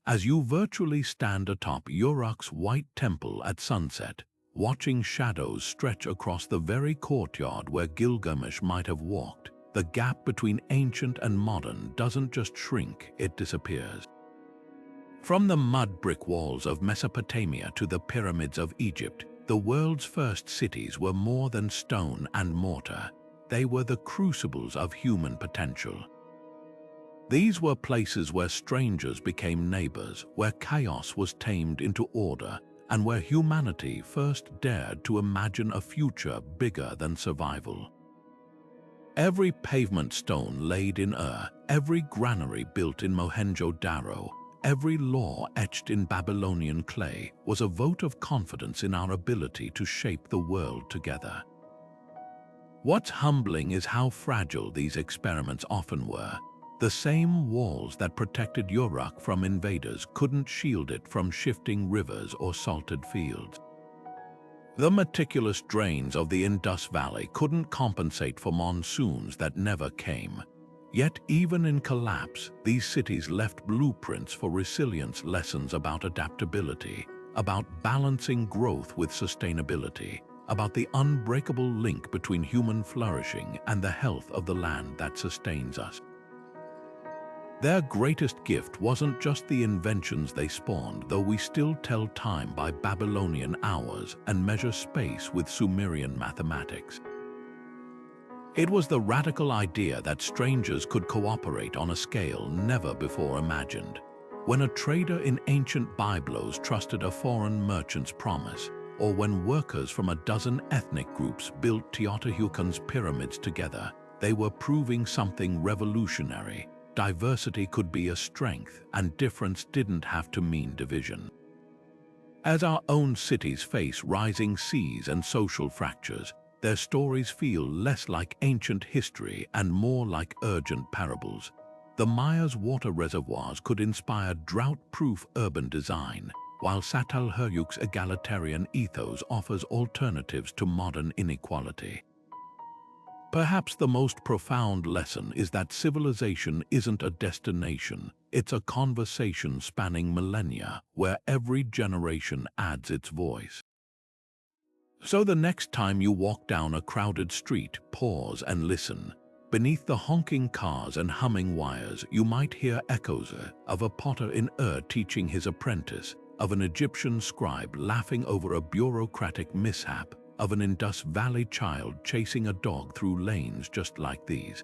As you virtually stand atop Uruk's white temple at sunset, watching shadows stretch across the very courtyard where Gilgamesh might have walked, the gap between ancient and modern doesn't just shrink, it disappears. From the mud brick walls of Mesopotamia to the pyramids of Egypt, the world's first cities were more than stone and mortar. They were the crucibles of human potential. These were places where strangers became neighbors, where chaos was tamed into order, and where humanity first dared to imagine a future bigger than survival. Every pavement stone laid in every granary built in Mohenjo-Daro, every law etched in Babylonian clay was a vote of confidence in our ability to shape the world together. What's humbling is how fragile these experiments often were. The same walls that protected Uruk from invaders couldn't shield it from shifting rivers or salted fields. The meticulous drains of the Indus Valley couldn't compensate for monsoons that never came. Yet even in collapse, these cities left blueprints for resilience, lessons about adaptability, about balancing growth with sustainability, about the unbreakable link between human flourishing and the health of the land that sustains us. Their greatest gift wasn't just the inventions they spawned, though we still tell time by Babylonian hours and measure space with Sumerian mathematics. It was the radical idea that strangers could cooperate on a scale never before imagined. When a trader in ancient Byblos trusted a foreign merchant's promise, or when workers from a dozen ethnic groups built Teotihuacan's pyramids together, they were proving something revolutionary. Diversity could be a strength, and difference didn't have to mean division. As our own cities face rising seas and social fractures, their stories feel less like ancient history and more like urgent parables. The Maya's water reservoirs could inspire drought-proof urban design, while Satal Hüyük's egalitarian ethos offers alternatives to modern inequality. Perhaps the most profound lesson is that civilization isn't a destination, it's a conversation spanning millennia, where every generation adds its voice. So the next time you walk down a crowded street, pause and listen. Beneath the honking cars and humming wires, you might hear echoes of a potter in teaching his apprentice, of an Egyptian scribe laughing over a bureaucratic mishap, of an Indus Valley child chasing a dog through lanes just like these.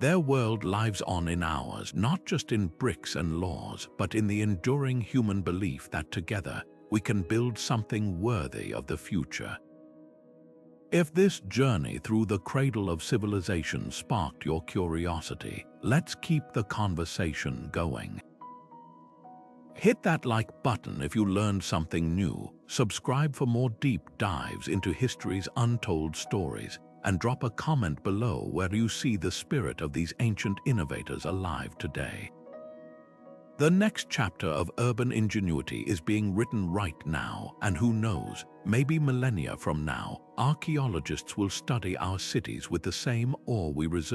Their world lives on in ours, not just in bricks and laws, but in the enduring human belief that together we can build something worthy of the future. If this journey through the cradle of civilization sparked your curiosity, let's keep the conversation going. Hit that like button if you learned something new, subscribe for more deep dives into history's untold stories, and drop a comment below where you see the spirit of these ancient innovators alive today. The next chapter of urban ingenuity is being written right now, and who knows, maybe millennia from now, archaeologists will study our cities with the same awe we reserve.